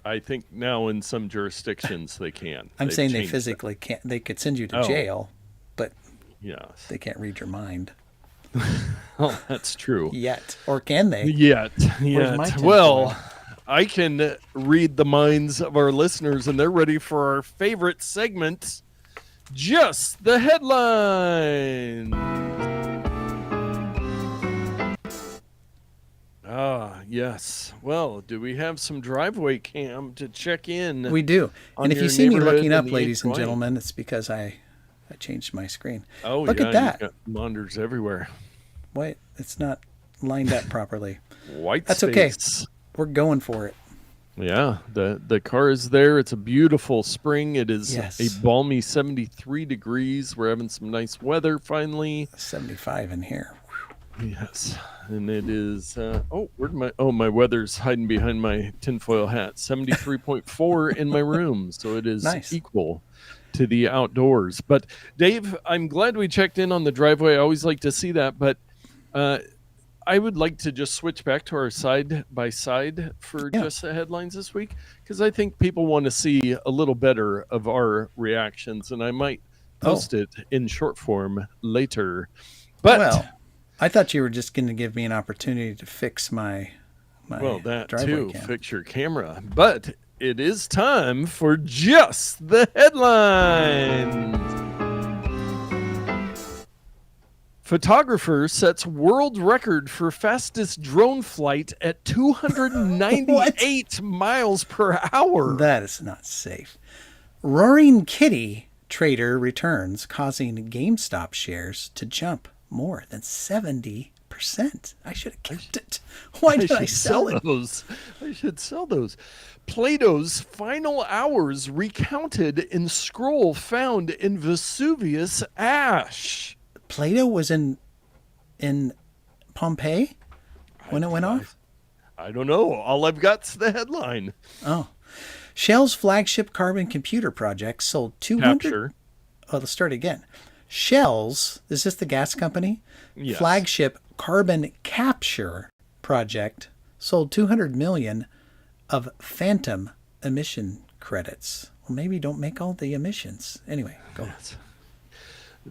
I think now in some jurisdictions they can. I'm saying they physically can't. They could send you to jail, but they can't read your mind. Oh, that's true. Yet. Or can they? Yet. Well, I can read the minds of our listeners, and they're ready for our favorite segment, Just the Headline. Yes. Well, do we have some driveway cam to check in? We do. And if you see me looking up, ladies and gentlemen, it's because I I changed my screen. Oh, Look yeah, at that. you've got monitors everywhere. Wait, it's not lined up properly. White That's space. okay. We're going for it. Yeah, the car is there. It's a beautiful spring. It is Yes. a balmy 73 degrees. We're having some nice weather finally. 75 in here. Yes, and it is. My weather's hiding behind my tinfoil hat. 73.4 in my room, so it is Nice. equal to the outdoors. But Dave, I'm glad we checked in on the driveway. I always like to see that, but I would like to just switch back to our side by side for just the headlines this week, because I think people want to see a little better of our reactions, and I might post it in short form later. But well, I thought you were just going to give me an opportunity to fix my that driveway too, cam. fix your camera. But it is time for just the headlines. Photographer sets world record for fastest drone flight at 298 miles per hour. That is not safe. Roaring Kitty trader returns, causing GameStop shares to jump more than 70%. I should have kept it. Why did I sell it? I should sell those. Plato's final hours recounted in scroll found in Vesuvius ash. Plato was in Pompeii when it went off? I don't know. All I've got's the headline. Oh. Shell's flagship carbon computer project sold 200... Capture. Oh, let's start again. Shell's, is this the gas company? Yes. Flagship carbon capture project sold 200 million of phantom emission credits. Well, maybe don't make all the emissions. Anyway, go. Yes.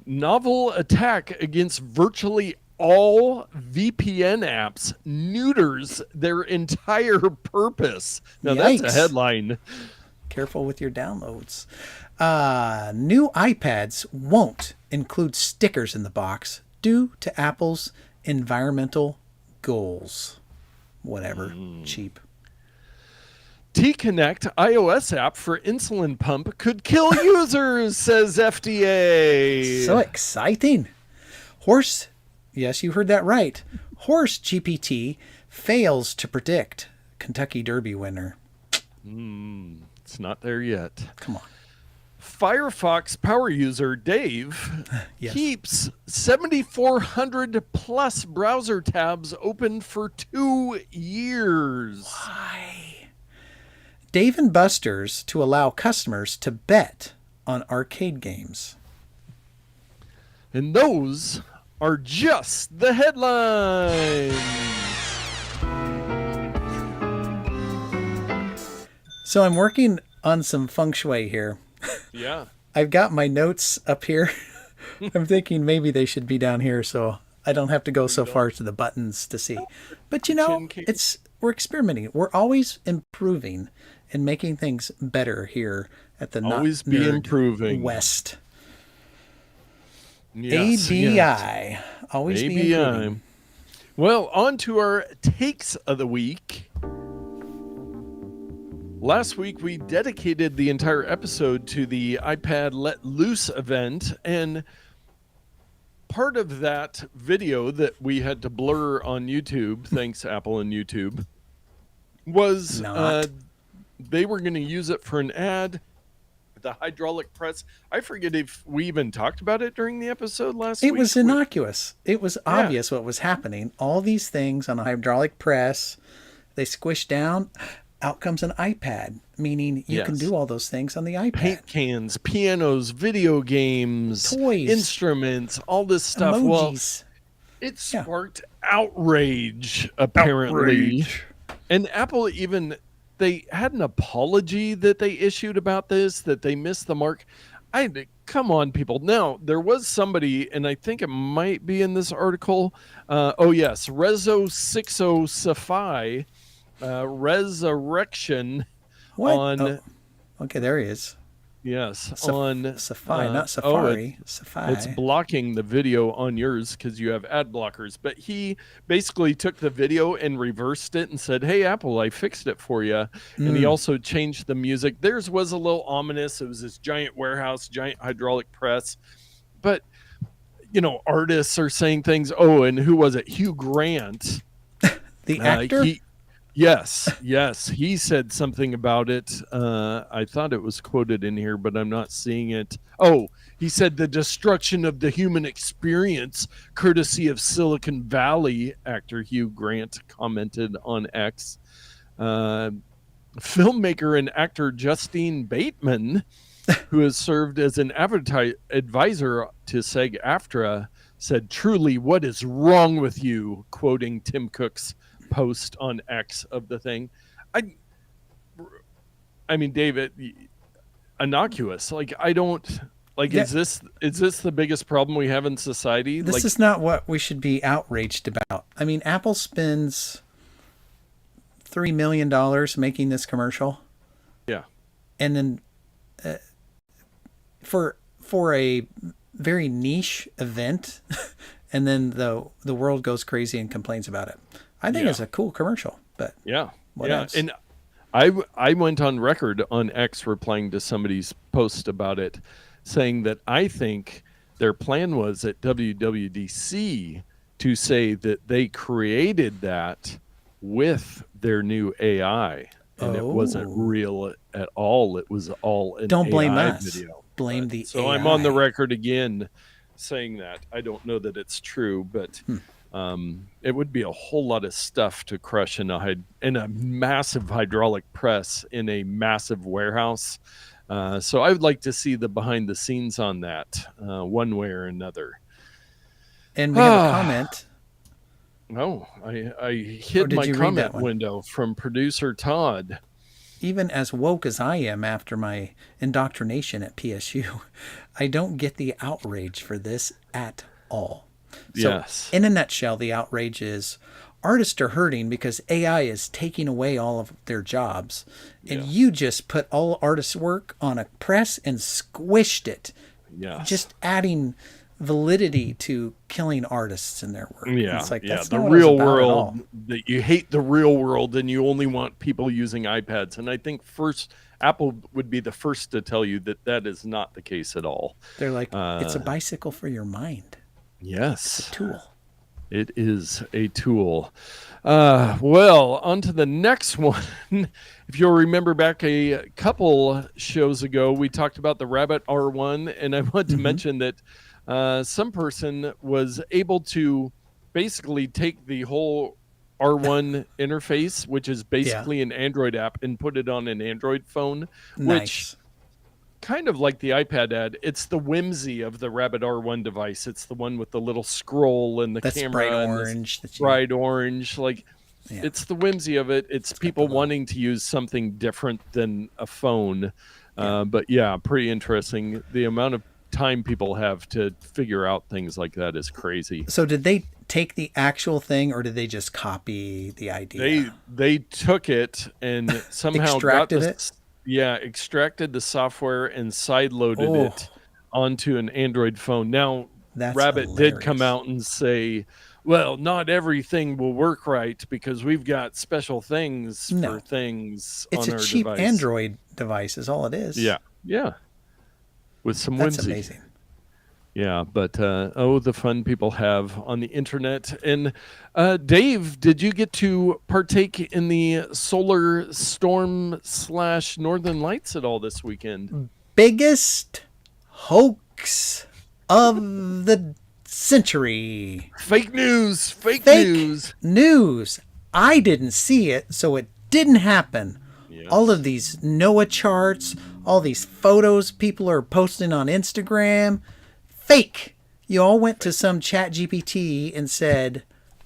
Novel attack against virtually all VPN apps neuters their entire purpose. Now, Yikes. that's a headline. Careful with your downloads. New iPads won't include stickers in the box due to Apple's environmental goals. Whatever. Cheap. T-Connect iOS app for insulin pump could kill users, says FDA. So exciting. Yes, you heard that right. Horse GPT fails to predict Kentucky Derby winner. It's not there yet. Come on. Firefox power user Dave keeps 7,400 plus browser tabs open for 2 years. Why? Dave & Buster's to allow customers to bet on arcade games. And those are just the headlines. So I'm working on some feng shui here. Yeah. I've got my notes up here. I'm thinking maybe they should be down here so I don't have to go so far to the buttons to see. But we're experimenting. We're always improving and making things better here at the Always be improving. West. Yes, ABI. yes. Always ABI. be improving. Well, on to our takes of the week. Last week, we dedicated the entire episode to the iPad Let Loose event, and part of that video that we had to blur on YouTube, thanks Apple and YouTube, was they were going to use it for an ad, the hydraulic press. I forget if we even talked about it during the episode last week. It was innocuous. It was obvious what was happening. All these things on a hydraulic press, they squish down. Out comes an iPad, meaning you can do all those things on the iPad. Paint cans, pianos, video games, toys, instruments, all this stuff. Emojis. Well, it sparked outrage, apparently. And Apple they had an apology that they issued about this, that they missed the mark. Come on, people. Now, there was somebody, and I think it might be in this article. Rezo 60 Safai. Resurrection on okay, there he is. Yes, on Safari, not Safari. Safari. It's blocking the video on yours because you have ad blockers. But he basically took the video and reversed it and said, "Hey, Apple, I fixed it for you." And he also changed the music. Theirs was a little ominous. It was this giant warehouse, giant hydraulic press. but artists are saying things. Oh, and who was it? Hugh Grant. The actor? Yes, he said something about it. I thought it was quoted in here, but I'm not seeing it. Oh, he said the destruction of the human experience, courtesy of Silicon Valley. Actor Hugh Grant commented on X. Filmmaker and actor Justine Bateman, who has served as an advisor to SAG-AFTRA, said, "Truly, what is wrong with you?" Quoting Tim Cook's post on X of the thing. I mean, David, innocuous. Like, I don't like. Yeah. Is this the biggest problem we have in society? This is not what we should be outraged about. I mean, Apple spends $3 million making this commercial, yeah, and then for a very niche event, and then the world goes crazy and complains about it. I think it's a cool commercial, but what else? And I went on record on X replying to somebody's post about it, saying that I think their plan was at WWDC to say that they created that with their new AI, and it wasn't real at all. It was all an Don't blame AI us. video. Blame the so AI. I'm on the record again saying that. I don't know that it's true, but it would be a whole lot of stuff to crush in a massive hydraulic press in a massive warehouse. So I would like to see the behind the scenes on that, one way or another. And we have a comment. Oh, I hid my comment window from producer Todd. Even as woke as I am after my indoctrination at PSU, I don't get the outrage for this at all. So, yes. In a nutshell, the outrage is artists are hurting because AI is taking away all of their jobs. And you just put all artists' work on a press and squished it. Yes. Just adding validity to killing artists in their work. Yeah, it's like, that's the not real what world, that you hate the real world and you only want people using iPads. And I think first, Apple would be the first to tell you that that is not the case at all. They're like, it's a bicycle for your mind. Yes. It's a tool. It is a tool. Well, on to the next one. If you'll remember back a couple shows ago, we talked about the Rabbit R1, and I want to mention that some person was able to basically take the whole R1 interface, which is basically an Android app, and put it on an Android phone, which kind of like the iPad ad. It's the whimsy of the Rabbit R1 device. It's the one with the little scroll and the camera. Bright orange. Bright orange. Like, it's the whimsy of it. It's people wanting to use something different than a phone. But pretty interesting. The amount of time people have to figure out things like that is crazy. So did they take the actual thing, or did they just copy the idea? They took it and somehow extracted it. Extracted the software and sideloaded it onto an Android phone. Now, Rabbit did come out and say, well, not everything will work right because we've got special things for things on our device. It's a cheap Android device is all it is. Yeah. With some whimsy. That's amazing. Yeah, but the fun people have on the internet. And Dave, did you get to partake in the solar storm / Northern Lights at all this weekend? Biggest hoax of the century. Fake news. Fake news. I didn't see it, so it didn't happen. Yes. All of these NOAA charts, all these photos people are posting on Instagram. Fake. You all went to some ChatGPT and said,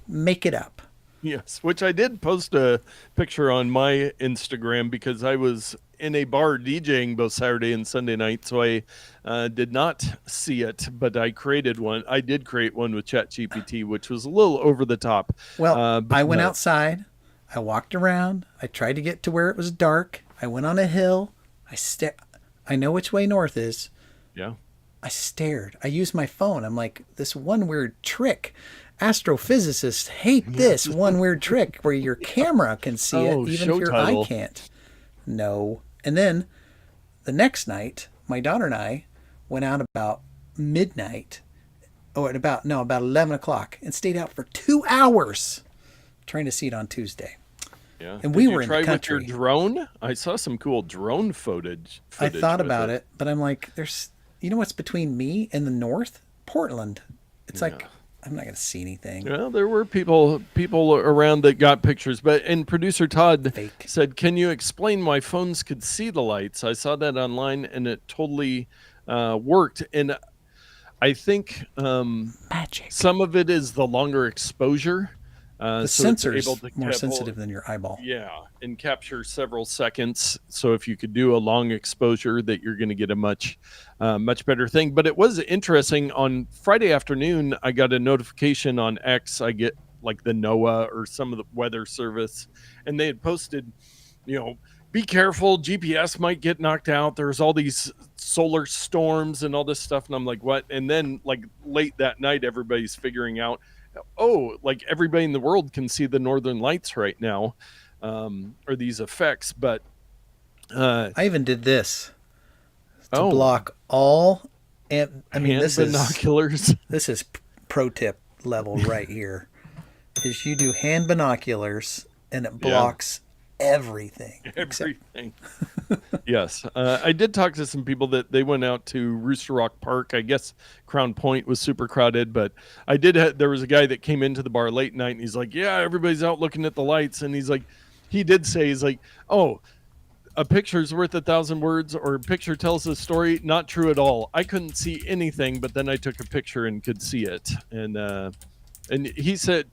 make it up. Yes, which I did post a picture on my Instagram because I was in a bar DJing both Saturday and Sunday night, so I did not see it, but I created one. I did create one with ChatGPT, which was a little over the top. Well, I went outside. I walked around. I tried to get to where it was dark. I went on a hill. I know which way north is. Yeah. I stared. I used my phone. I'm like, this one weird trick. Astrophysicists hate this one weird trick where your camera can see it, even if your eye can't. No. And then the next night, my daughter and I went out about midnight. Oh, about 11 o'clock, and stayed out for 2 hours trying to see it on Tuesday. Yeah. And Did we you were in the try country. with your drone? I saw some cool drone footage. I thought with about it, but I'm like, you know what's between me and the north? Portland. It's Yeah. like, I'm not going to see anything. Well, there were people around that got pictures, and producer Todd Fake. said, "Can you explain why phones could see the lights?" I saw that online, and it totally worked. And I think Magic. some of it is the longer exposure. The So it's sensor's able to more sensitive than your eyeball. yeah, and capture several seconds. So if you could do a long exposure, that you're going to get a much better thing. But it was interesting. On Friday afternoon, I got a notification on X. I get like the NOAA or some of the weather service, and they had posted, be careful, GPS might get knocked out. There's all these solar storms and all this stuff. And I'm like, what? And then like late that night, everybody's figuring out, oh, like everybody in the world can see the northern lights right now, or these effects. But I even did this to block all. And I mean, this binoculars. This is pro tip level right here. Is you do hand binoculars and it blocks everything. Everything. Yes. I did talk to some people that they went out to Rooster Rock Park. I guess Crown Point was super crowded, but there was a guy that came into the bar late night and he's like, yeah, everybody's out looking at the lights. And he's like, oh, a picture's worth 1,000 words, or a picture tells a story. Not true at all. I couldn't see anything, but then I took a picture and could see it. And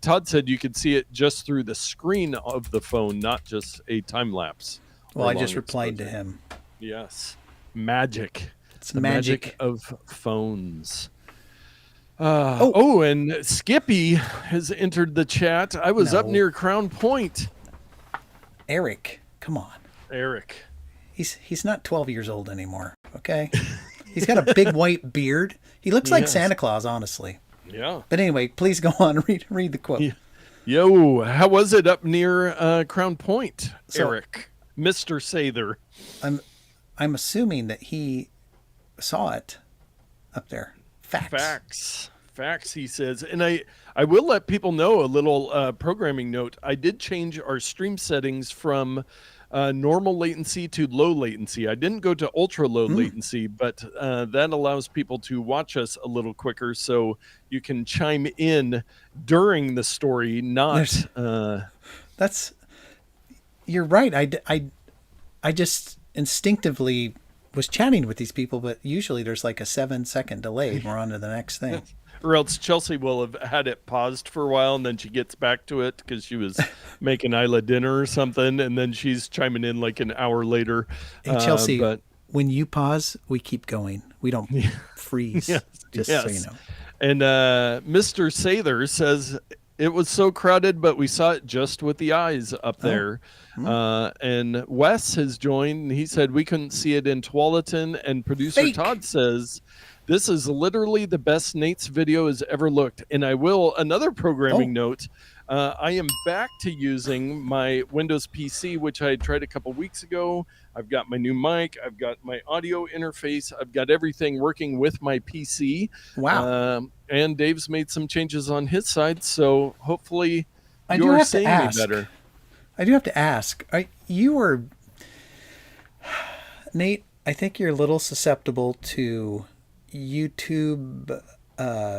Todd said you could see it just through the screen of the phone, not just a time lapse. Well, I just replied to him. Yes. Magic. It's the magic of phones. And Skippy has entered the chat. I was up near Crown Point. Eric, come on. Eric. He's not 12 years old anymore, okay? He's got a big white beard. He looks like Santa Claus, honestly. Yeah. But anyway, please go on. Read the quote. Yo, how was it up near Crown Point, Eric? Mr. Sather. I'm assuming that he saw it up there. Facts, he says. And I will let people know a little programming note. I did change our stream settings from normal latency to low latency. I didn't go to ultra low latency, but that allows people to watch us a little quicker, so you can chime in during the story. You're right. I just instinctively was chatting with these people, but usually there's like a 7-second delay and we're on to the next thing. Or else Chelsea will have had it paused for a while, and then she gets back to it because she was making Isla dinner or something, and then she's chiming in like an hour later. Hey, Chelsea, when you pause, we keep going. We don't freeze, so you know. And Mr. Sather says, it was so crowded, but we saw it just with the eyes up there. And Wes has joined, and he said we couldn't see it in Tualatin. And producer Todd says, this is literally the best Nate's video has ever looked. And another programming note, I am back to using my Windows PC, which I had tried a couple weeks ago. I've got my new mic. I've got my audio interface. I've got everything working with my PC. Wow. And Dave's made some changes on his side, so hopefully you're seeing me better. I do have to ask. Nate, I think you're a little susceptible to YouTube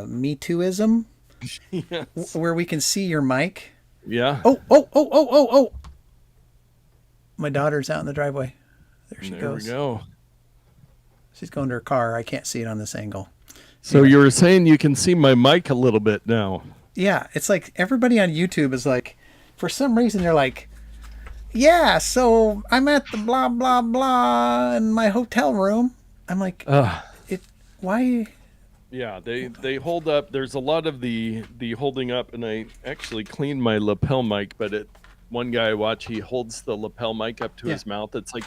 Me Tooism. Yes. Where we can see your mic. Yeah. Oh. My daughter's out in the driveway. There she goes. There we go. She's going to her car. I can't see it on this angle. So you were saying you can see my mic a little bit now. Yeah, it's like everybody on YouTube is like, for some reason they're like, yeah, so I'm at the blah, blah, blah in my hotel room. I'm like, why? Yeah, they hold up. There's a lot of the holding up, and I actually cleaned my lapel mic, but one guy I watch, he holds the lapel mic up to his mouth. It's like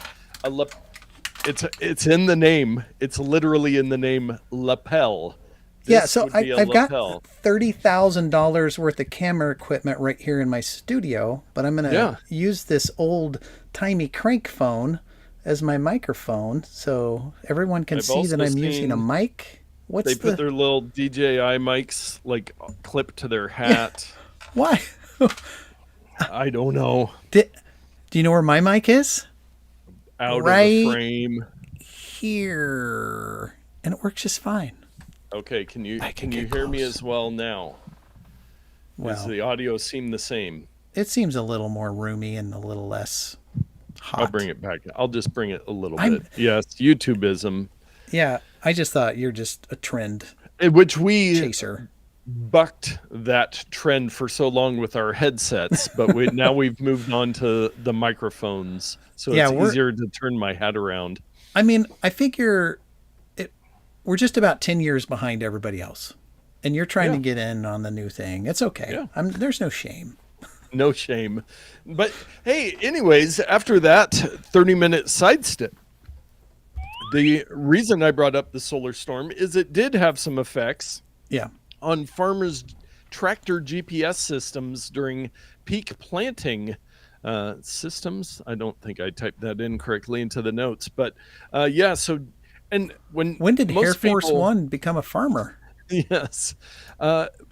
it's in the name. It's literally in the name lapel. So I've got $30,000 worth of camera equipment right here in my studio, but I'm going to use this old timey crank phone as my microphone, so everyone can see that I'm using a mic What's They put the their little DJI mics like clipped to their yeah? hat. Why? I don't know. Do you know where my mic is? Out of the Right frame. here, and it works just fine. Okay, I can can you get hear me close. as well now? Does Well, the audio seem the same? it seems a little more roomy and a little less I'll bring hot. it back. I'll just bring it a little I'm bit. Yes, YouTubeism, yeah. I just thought you're just a trend which we chaser. bucked that trend for so long with our headsets, but now we've moved on to the microphones, so Yeah, it's easier to turn my head around. I mean, I figure we're just about 10 years behind everybody else. And you're trying to Yeah, get in on the new thing. It's okay. yeah, There's no shame. no shame. But hey, anyways, after that 30-minute sidestep, the reason I brought up the solar storm is it did have some effects Yeah. on farmers' tractor GPS systems during peak planting systems. I don't think I typed that in correctly into the notes, but yeah. So, and when When did Air most Force people, One become a farmer? yes,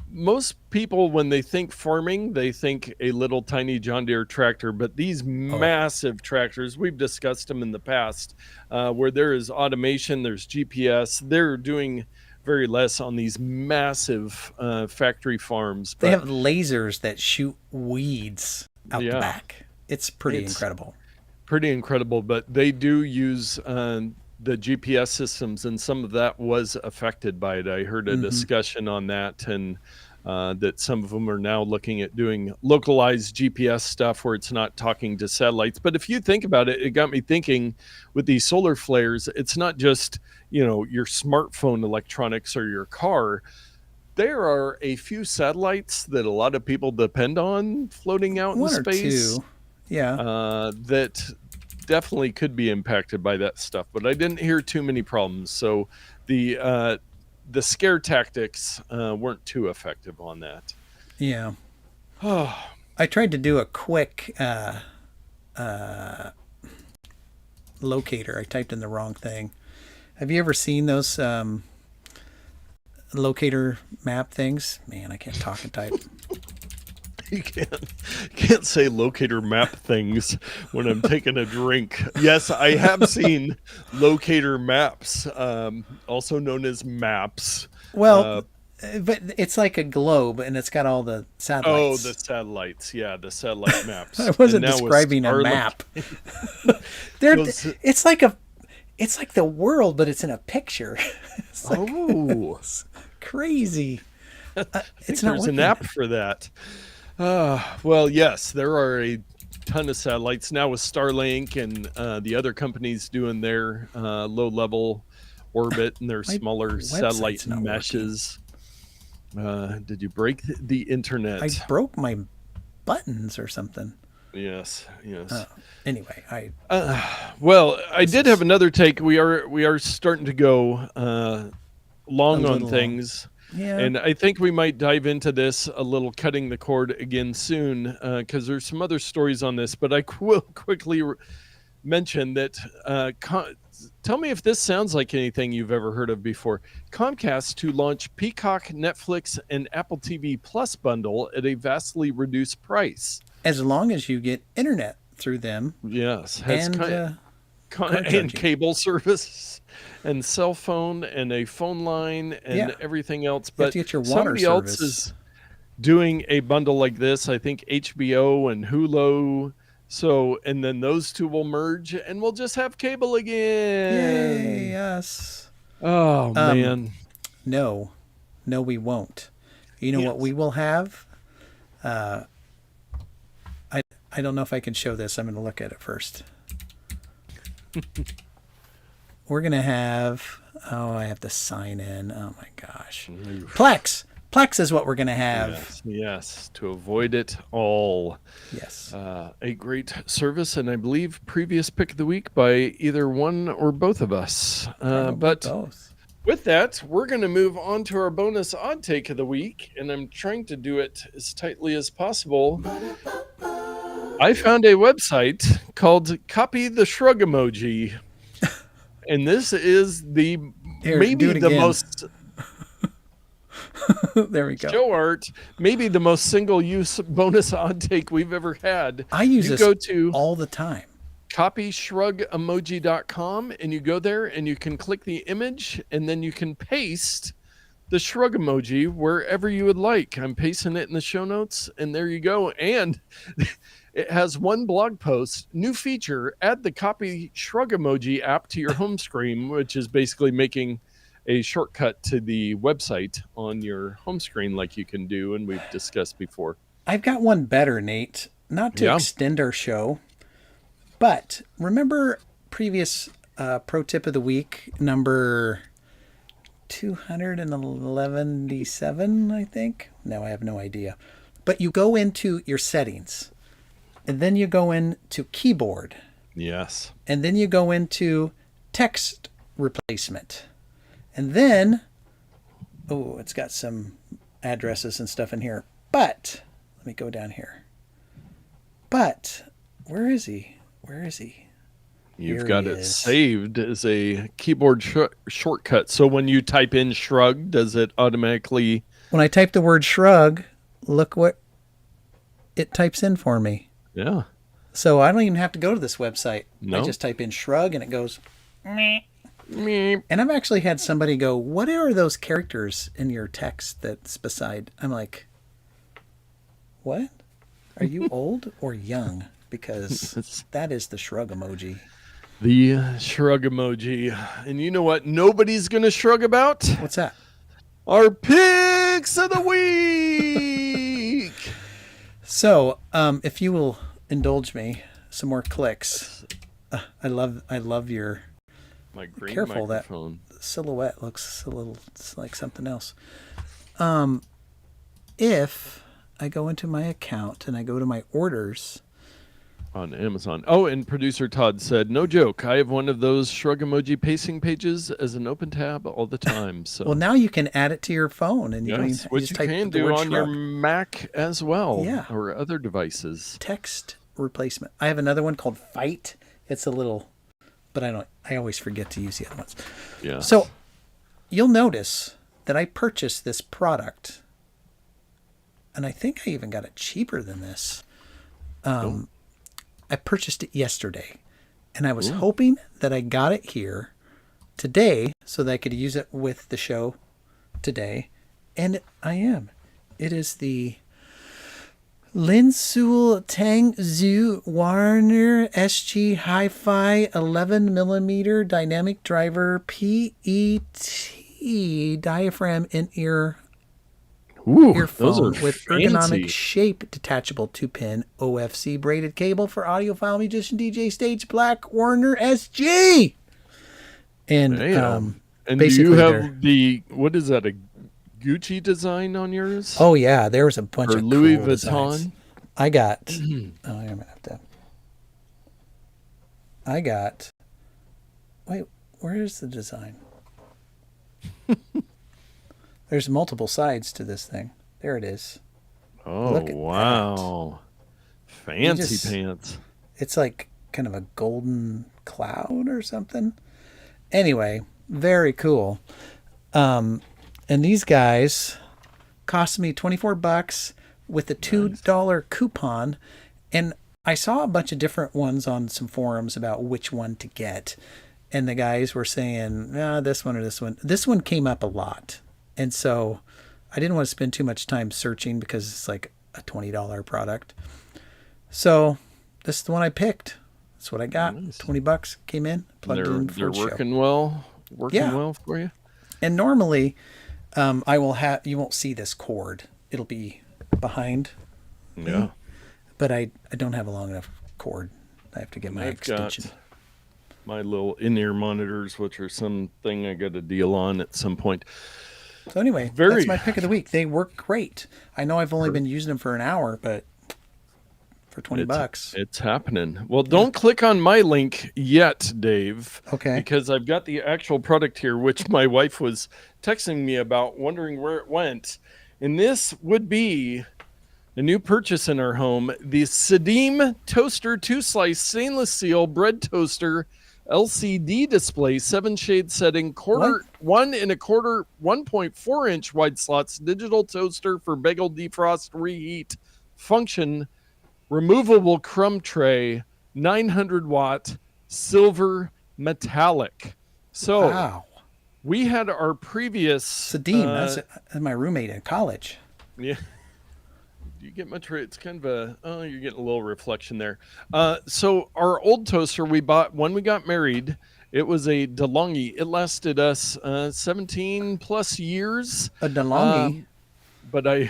most people when they think farming, they think a little tiny John Deere tractor. But these Oh, massive tractors, we've discussed them in the past, where there is automation, there's GPS. They're doing very less on these massive factory farms. they But have lasers that shoot weeds out the yeah, back. It's pretty it's incredible. pretty incredible. But they do use the GPS systems, and some of that was affected by it. I heard a Mm-hmm. discussion on that, and that some of them are now looking at doing localized GPS stuff where it's not talking to satellites. But if you think about it, it got me thinking with these solar flares, it's not just, your smartphone electronics or your car. There are a few satellites that a lot of people depend on floating out in One or space two. Yeah. that definitely could be impacted by that stuff. But I didn't hear too many problems. So the scare tactics weren't too effective on that. Yeah. Oh, I tried to do a quick locator. I typed in the wrong thing. Have you ever seen those locator map things? Man, I can't talk and type. you can't say locator map things when I'm taking a drink. Yes, I have seen locator maps, also known as maps. Well, Uh, but it's like a globe and it's got all the oh, satellites. the satellites. Yeah, the satellite I maps. And wasn't now with describing a Starlink, map. They're those, it's like the world, but it's in a picture. It's like oh, crazy. I It's think not there's an working. app for that. Well, yes, there are a ton of satellites now with Starlink and the other companies doing their low level orbit and their My smaller satellite website's not working. meshes. Did you break the internet? I broke my buttons or something. Yes, yes. Anyway, Well, I this did is have another take. We are starting to go a long on little long. things. Yeah. And I think we might dive into this a little, cutting the cord again soon, because there's some other stories on this. But I will quickly mention that. Tell me if this sounds like anything you've ever heard of before. Comcast to launch Peacock, Netflix, and Apple TV Plus bundle at a vastly reduced price. As long as you get internet through them Yes, has and and charging. cable service and cell phone and a phone line and Yeah. everything else. You have But to get your Wan'er somebody else service. is doing a bundle like this. I think HBO and Hulu. So, and then those two will merge and we'll just have cable again. Yay, yes. Oh, man. No, we won't. You know what Yes. we will have? I don't know if I can show this. I'm going to look at it first. We're going to have. Oh, I have to sign in. Oh my gosh. Plex. Plex is what we're going to have. Yes, yes, to avoid it all. Yes. A great service, and I believe previous pick of the week by either one or both of us. But both. with that, we're going to move on to our bonus odd take of the week, and I'm trying to do it as tightly as possible. I found a website called Copy the Shrug Emoji, and this is Here, maybe do it the again. most There we go. Show art, maybe the most single-use bonus odd take we've ever had. I use You this go to all the time. copyshrug.emoji.com and you go there and you can click the image and then you can paste the shrug emoji wherever you would like. I'm pasting it in the show notes and there you go. And it has one blog post, new feature, add the copy shrug emoji app to your home screen, which is basically making a shortcut to the website on your home screen like you can do, and we've discussed before. I've got one better, Nate. Not to extend our show, but remember previous pro tip of the week, number 211, I think? No, I have no idea. But you go into your settings, and then you go into keyboard. Yes. And then you go into text replacement. And then, oh, it's got some addresses and stuff in here. But, let me go down here. But, where is he? Where is he? You've got it saved as a keyboard shortcut. So when you type in shrug, does it automatically... When I type the word shrug, look what it types in for me. Yeah. So I don't even have to go to this website. No. I just type in shrug and it goes... Meh. Meep. And I've actually had somebody go, what are those characters in your text that's beside? I'm like, what? Are you old or young? Because that is the shrug emoji. The shrug emoji. And you know what nobody's going to shrug about? What's that? Our picks of the week. So, if you will indulge me, some more clicks. I love your... My green careful, microphone. That silhouette looks a little like something else. If I go into my account and I go to my orders on Amazon. Oh, and producer Todd said, no joke, I have one of those shrug emoji pasting pages as an open tab all the time. So well, now you can add it to your phone, and which you can do on your Mac as well, or other devices. Text replacement. I have another one called Fight. It's a little, but I always forget to use the other ones. Yeah. So you'll notice that I purchased this product, and I think I even got it cheaper than this. I purchased it yesterday, and I was hoping that I got it here today so that I could use it with the show today, and I am. It is the Linsoul TANGZU Wan'er SG HiFi 11mm dynamic driver PET diaphragm in-ear earphone with ergonomic shape detachable 2-pin OFC braided cable for audiophile musician DJ stage black Wan'er SG. And do you have the, what is that, a Gucci design on yours? Oh yeah, there was a bunch of Louis cool Vuitton designs. I got I'm gonna have to wait, where is the design? There's multiple sides to this thing. There it is. Oh, wow. That. Fancy pants. It's like kind of a golden cloud or something. Anyway, very cool. And these guys cost me $24 with a $2 coupon. And I saw a bunch of different ones on some forums about which one to get. And the guys were saying, this one or this one. This one came up a lot. And so I didn't want to spend too much time searching because it's like a $20 product. So this is the one I picked. That's what I got. Nice. $20 came in, plugged in for they're working well. Well for you. And normally, you won't see this cord. It'll be behind. Yeah. Me. But I don't have a long enough cord. I have to get my extension. Got my little in-ear monitors, which are something I got a deal on at some point. So anyway, that's my pick of the week. They work great. I know I've only been using them for an hour, but for $20. It's happening. Well, don't click on my link yet, Dave. Okay. Because I've got the actual product here, which my wife was texting me about, wondering where it went. And this would be a new purchase in our home, the SEEDEEM Toaster 2-slice stainless steel bread toaster LCD display, 7-shade setting, What? 1.4 inch wide slots, digital toaster for bagel defrost, reheat, function, removable crumb tray, 900-watt, silver metallic. So Wow. we had our previous SEEDEEM. That's my roommate in college. yeah. Do you get much? It's kind of you're getting a little reflection there. So our old toaster we bought when we got married. It was a DeLonghi. It lasted us 17 plus years. A DeLonghi. But I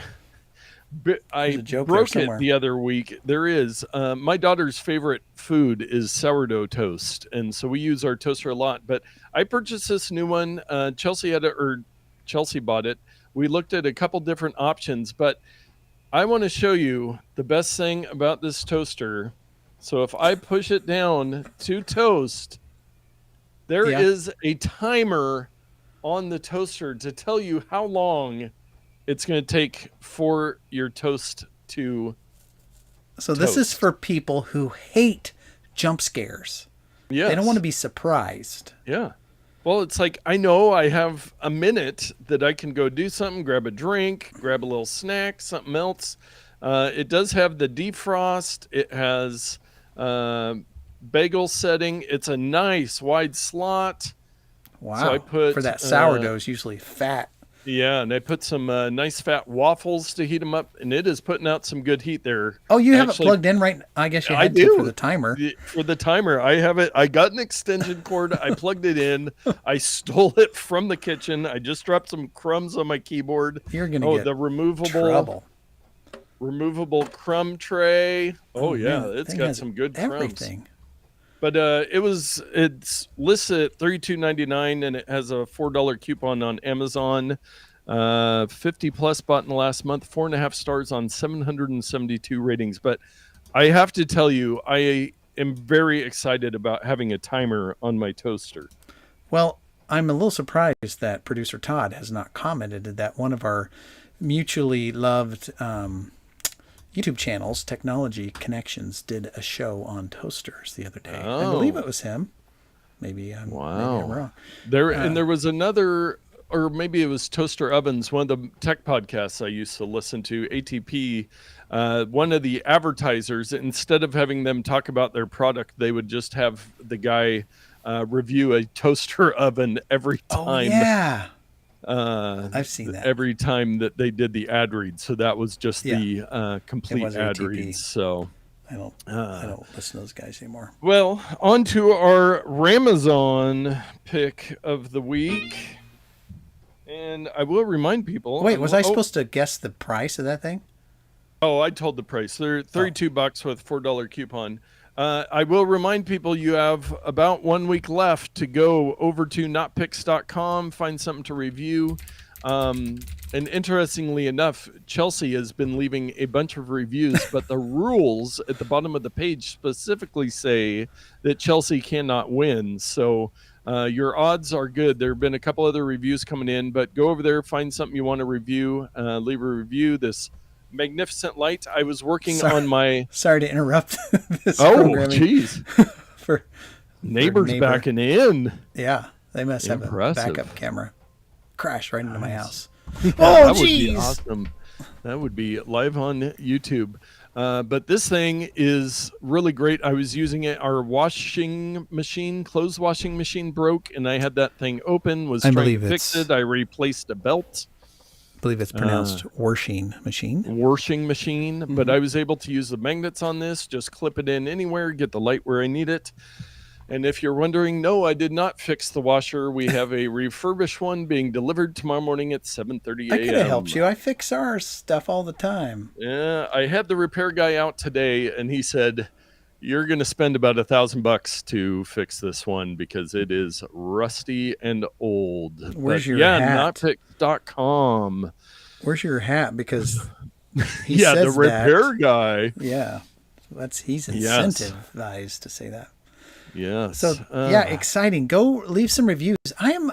broke it the other week. There is. My daughter's favorite food is sourdough toast. And so we use our toaster a lot. But I purchased this new one. Chelsea bought it. We looked at a couple different options, but I want to show you the best thing about this toaster. So if I push it down to toast, there is a timer on the toaster to tell you how long it's going to take for your toast to toast. This is for people who hate jump scares. Yes. They don't want to be surprised. Yeah. Well, it's like, I know I have a minute that I can go do something, grab a drink, grab a little snack, something else. It does have the defrost. It has bagel setting. It's a nice wide slot. Wow. So I put, for that sourdough is usually fat. Yeah, and I put some nice fat waffles to heat them up, and it is putting out some good heat there. Oh, you have it plugged in right? I guess you had to for the timer. For the timer, I have it. I got an extension cord. I plugged it in. I stole it from the kitchen. I just dropped some crumbs on my keyboard. You're gonna get the removable crumb tray. Oh yeah, man, it's got some good everything. Crumbs. But it's listed at $32.99, and it has a $4 coupon on Amazon. 50 plus bought in the last month, 4.5 stars on 772 ratings. But I have to tell you, I am very excited about having a timer on my toaster. Well, I'm a little surprised that producer Todd has not commented that one of our mutually loved YouTube channels, Technology Connections, did a show on toasters the other day. I believe it was him. Maybe I'm wrong. There was another, or maybe it was Toaster Ovens, one of the tech podcasts I used to listen to, ATP. One of the advertisers, instead of having them talk about their product, they would just have the guy review a toaster oven every time. Oh, yeah. I've seen that every time that they did the ad read. So that was just the complete ad read. So I don't listen to those guys anymore. Well, on to our Ramazon pick of the week. And I will remind people. Wait, was I supposed to guess the price of that thing? Oh, I told the price. They're $32 with $4 coupon. I will remind people you have about 1 week left to go over to notpicks.com, find something to review. And interestingly enough, Chelsea has been leaving a bunch of reviews, but the rules at the bottom of the page specifically say that Chelsea cannot win. So your odds are good. There have been a couple other reviews coming in, but go over there, find something you want to review, leave a review. This magnificent light. I was working on my... Sorry to interrupt this programming. Jeez. for neighbors backing in. Yeah, they must have a backup camera. Crash right into my house. That would be awesome. That would be live on YouTube. But this thing is really great. I was using it. Our clothes washing machine broke, and I had that thing open, was trying to fix it. I replaced a belt. I believe it's pronounced washing machine. Washing machine. Mm-hmm. But I was able to use the magnets on this, just clip it in anywhere, get the light where I need it. And if you're wondering, no, I did not fix the washer. We have a refurbished one being delivered tomorrow morning at 7:30 a.m. I could have helped you. I fix our stuff all the time. Yeah, I had the repair guy out today, and he said, you're going to spend about $1,000 to fix this one because it is rusty and old. Where's your hat? Notpick.com. Where's your hat? Because he says the repair guy. Yeah, he's incentivized to say that. Yes. So exciting. Go leave some reviews. I am,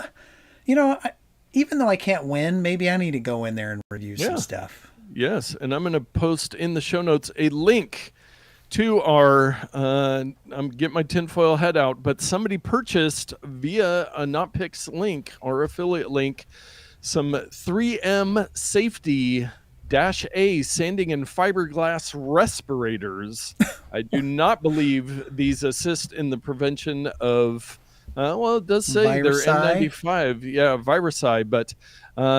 even though I can't win, maybe I need to go in there and review some stuff. Yes, and I'm going to post in the show notes a link two are I'm getting my tinfoil head out, but somebody purchased via a NotPicks link or affiliate link some 3M safety -A sanding and fiberglass respirators. I do not believe these assist in the prevention of well, it does say they're N95, yeah, virusi, but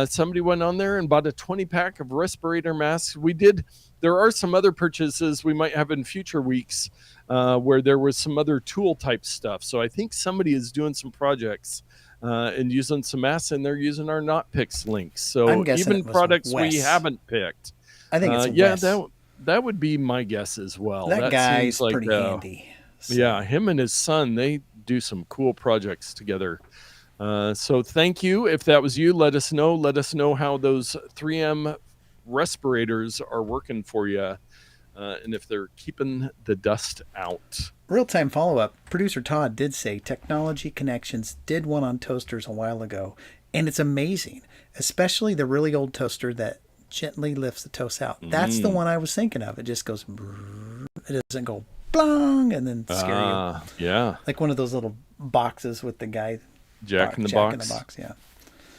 somebody went on there and bought a 20-pack of respirator masks. There are some other purchases we might have in future weeks where there was some other tool type stuff. So I think somebody is doing some projects and using some masks, and they're using our not picks links. So even products we haven't picked. I think it's yeah, that would be my guess as well. That guy's like, pretty handy. So. Yeah, him and his son, they do some cool projects together. So thank you. If that was you, let us know. Let us know how those 3M respirators are working for you and if they're keeping the dust out. Real-time follow-up. Producer Todd did say Technology Connections did one on toasters a while ago, and it's amazing, especially the really old toaster that gently lifts the toast out. That's the one I was thinking of. It just goes, it doesn't go blong and then scare you. Yeah. Like one of those little boxes with the guy. Jack in the box, yeah.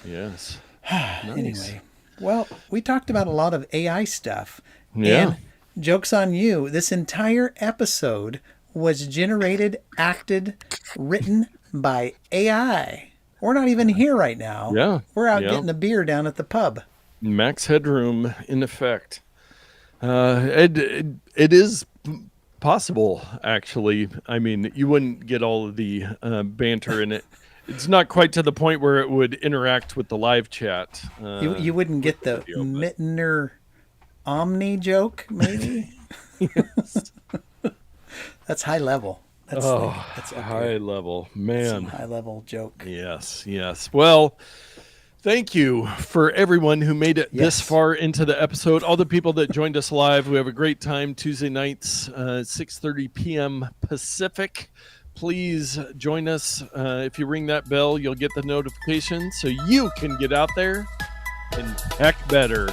Yes. Nice. Anyway, well, we talked about a lot of AI stuff. Yeah. And joke's on you. This entire episode was generated, acted, written by AI. We're not even here right now. Yeah. We're out getting a beer down at the pub. Max headroom in effect. It is possible, actually. I mean, you wouldn't get all of the banter in it. It's not quite to the point where it would interact with the live chat. You wouldn't get the Mittner Omni joke, maybe? Yes. That's high level. That's high level. Man. High level joke. Yes. Well, thank you for everyone who made it this far into the episode. All the people that joined us live. We have a great time Tuesday nights, 6:30 p.m. Pacific. Please join us. If you ring that bell, you'll get the notification so you can get out there and heck better.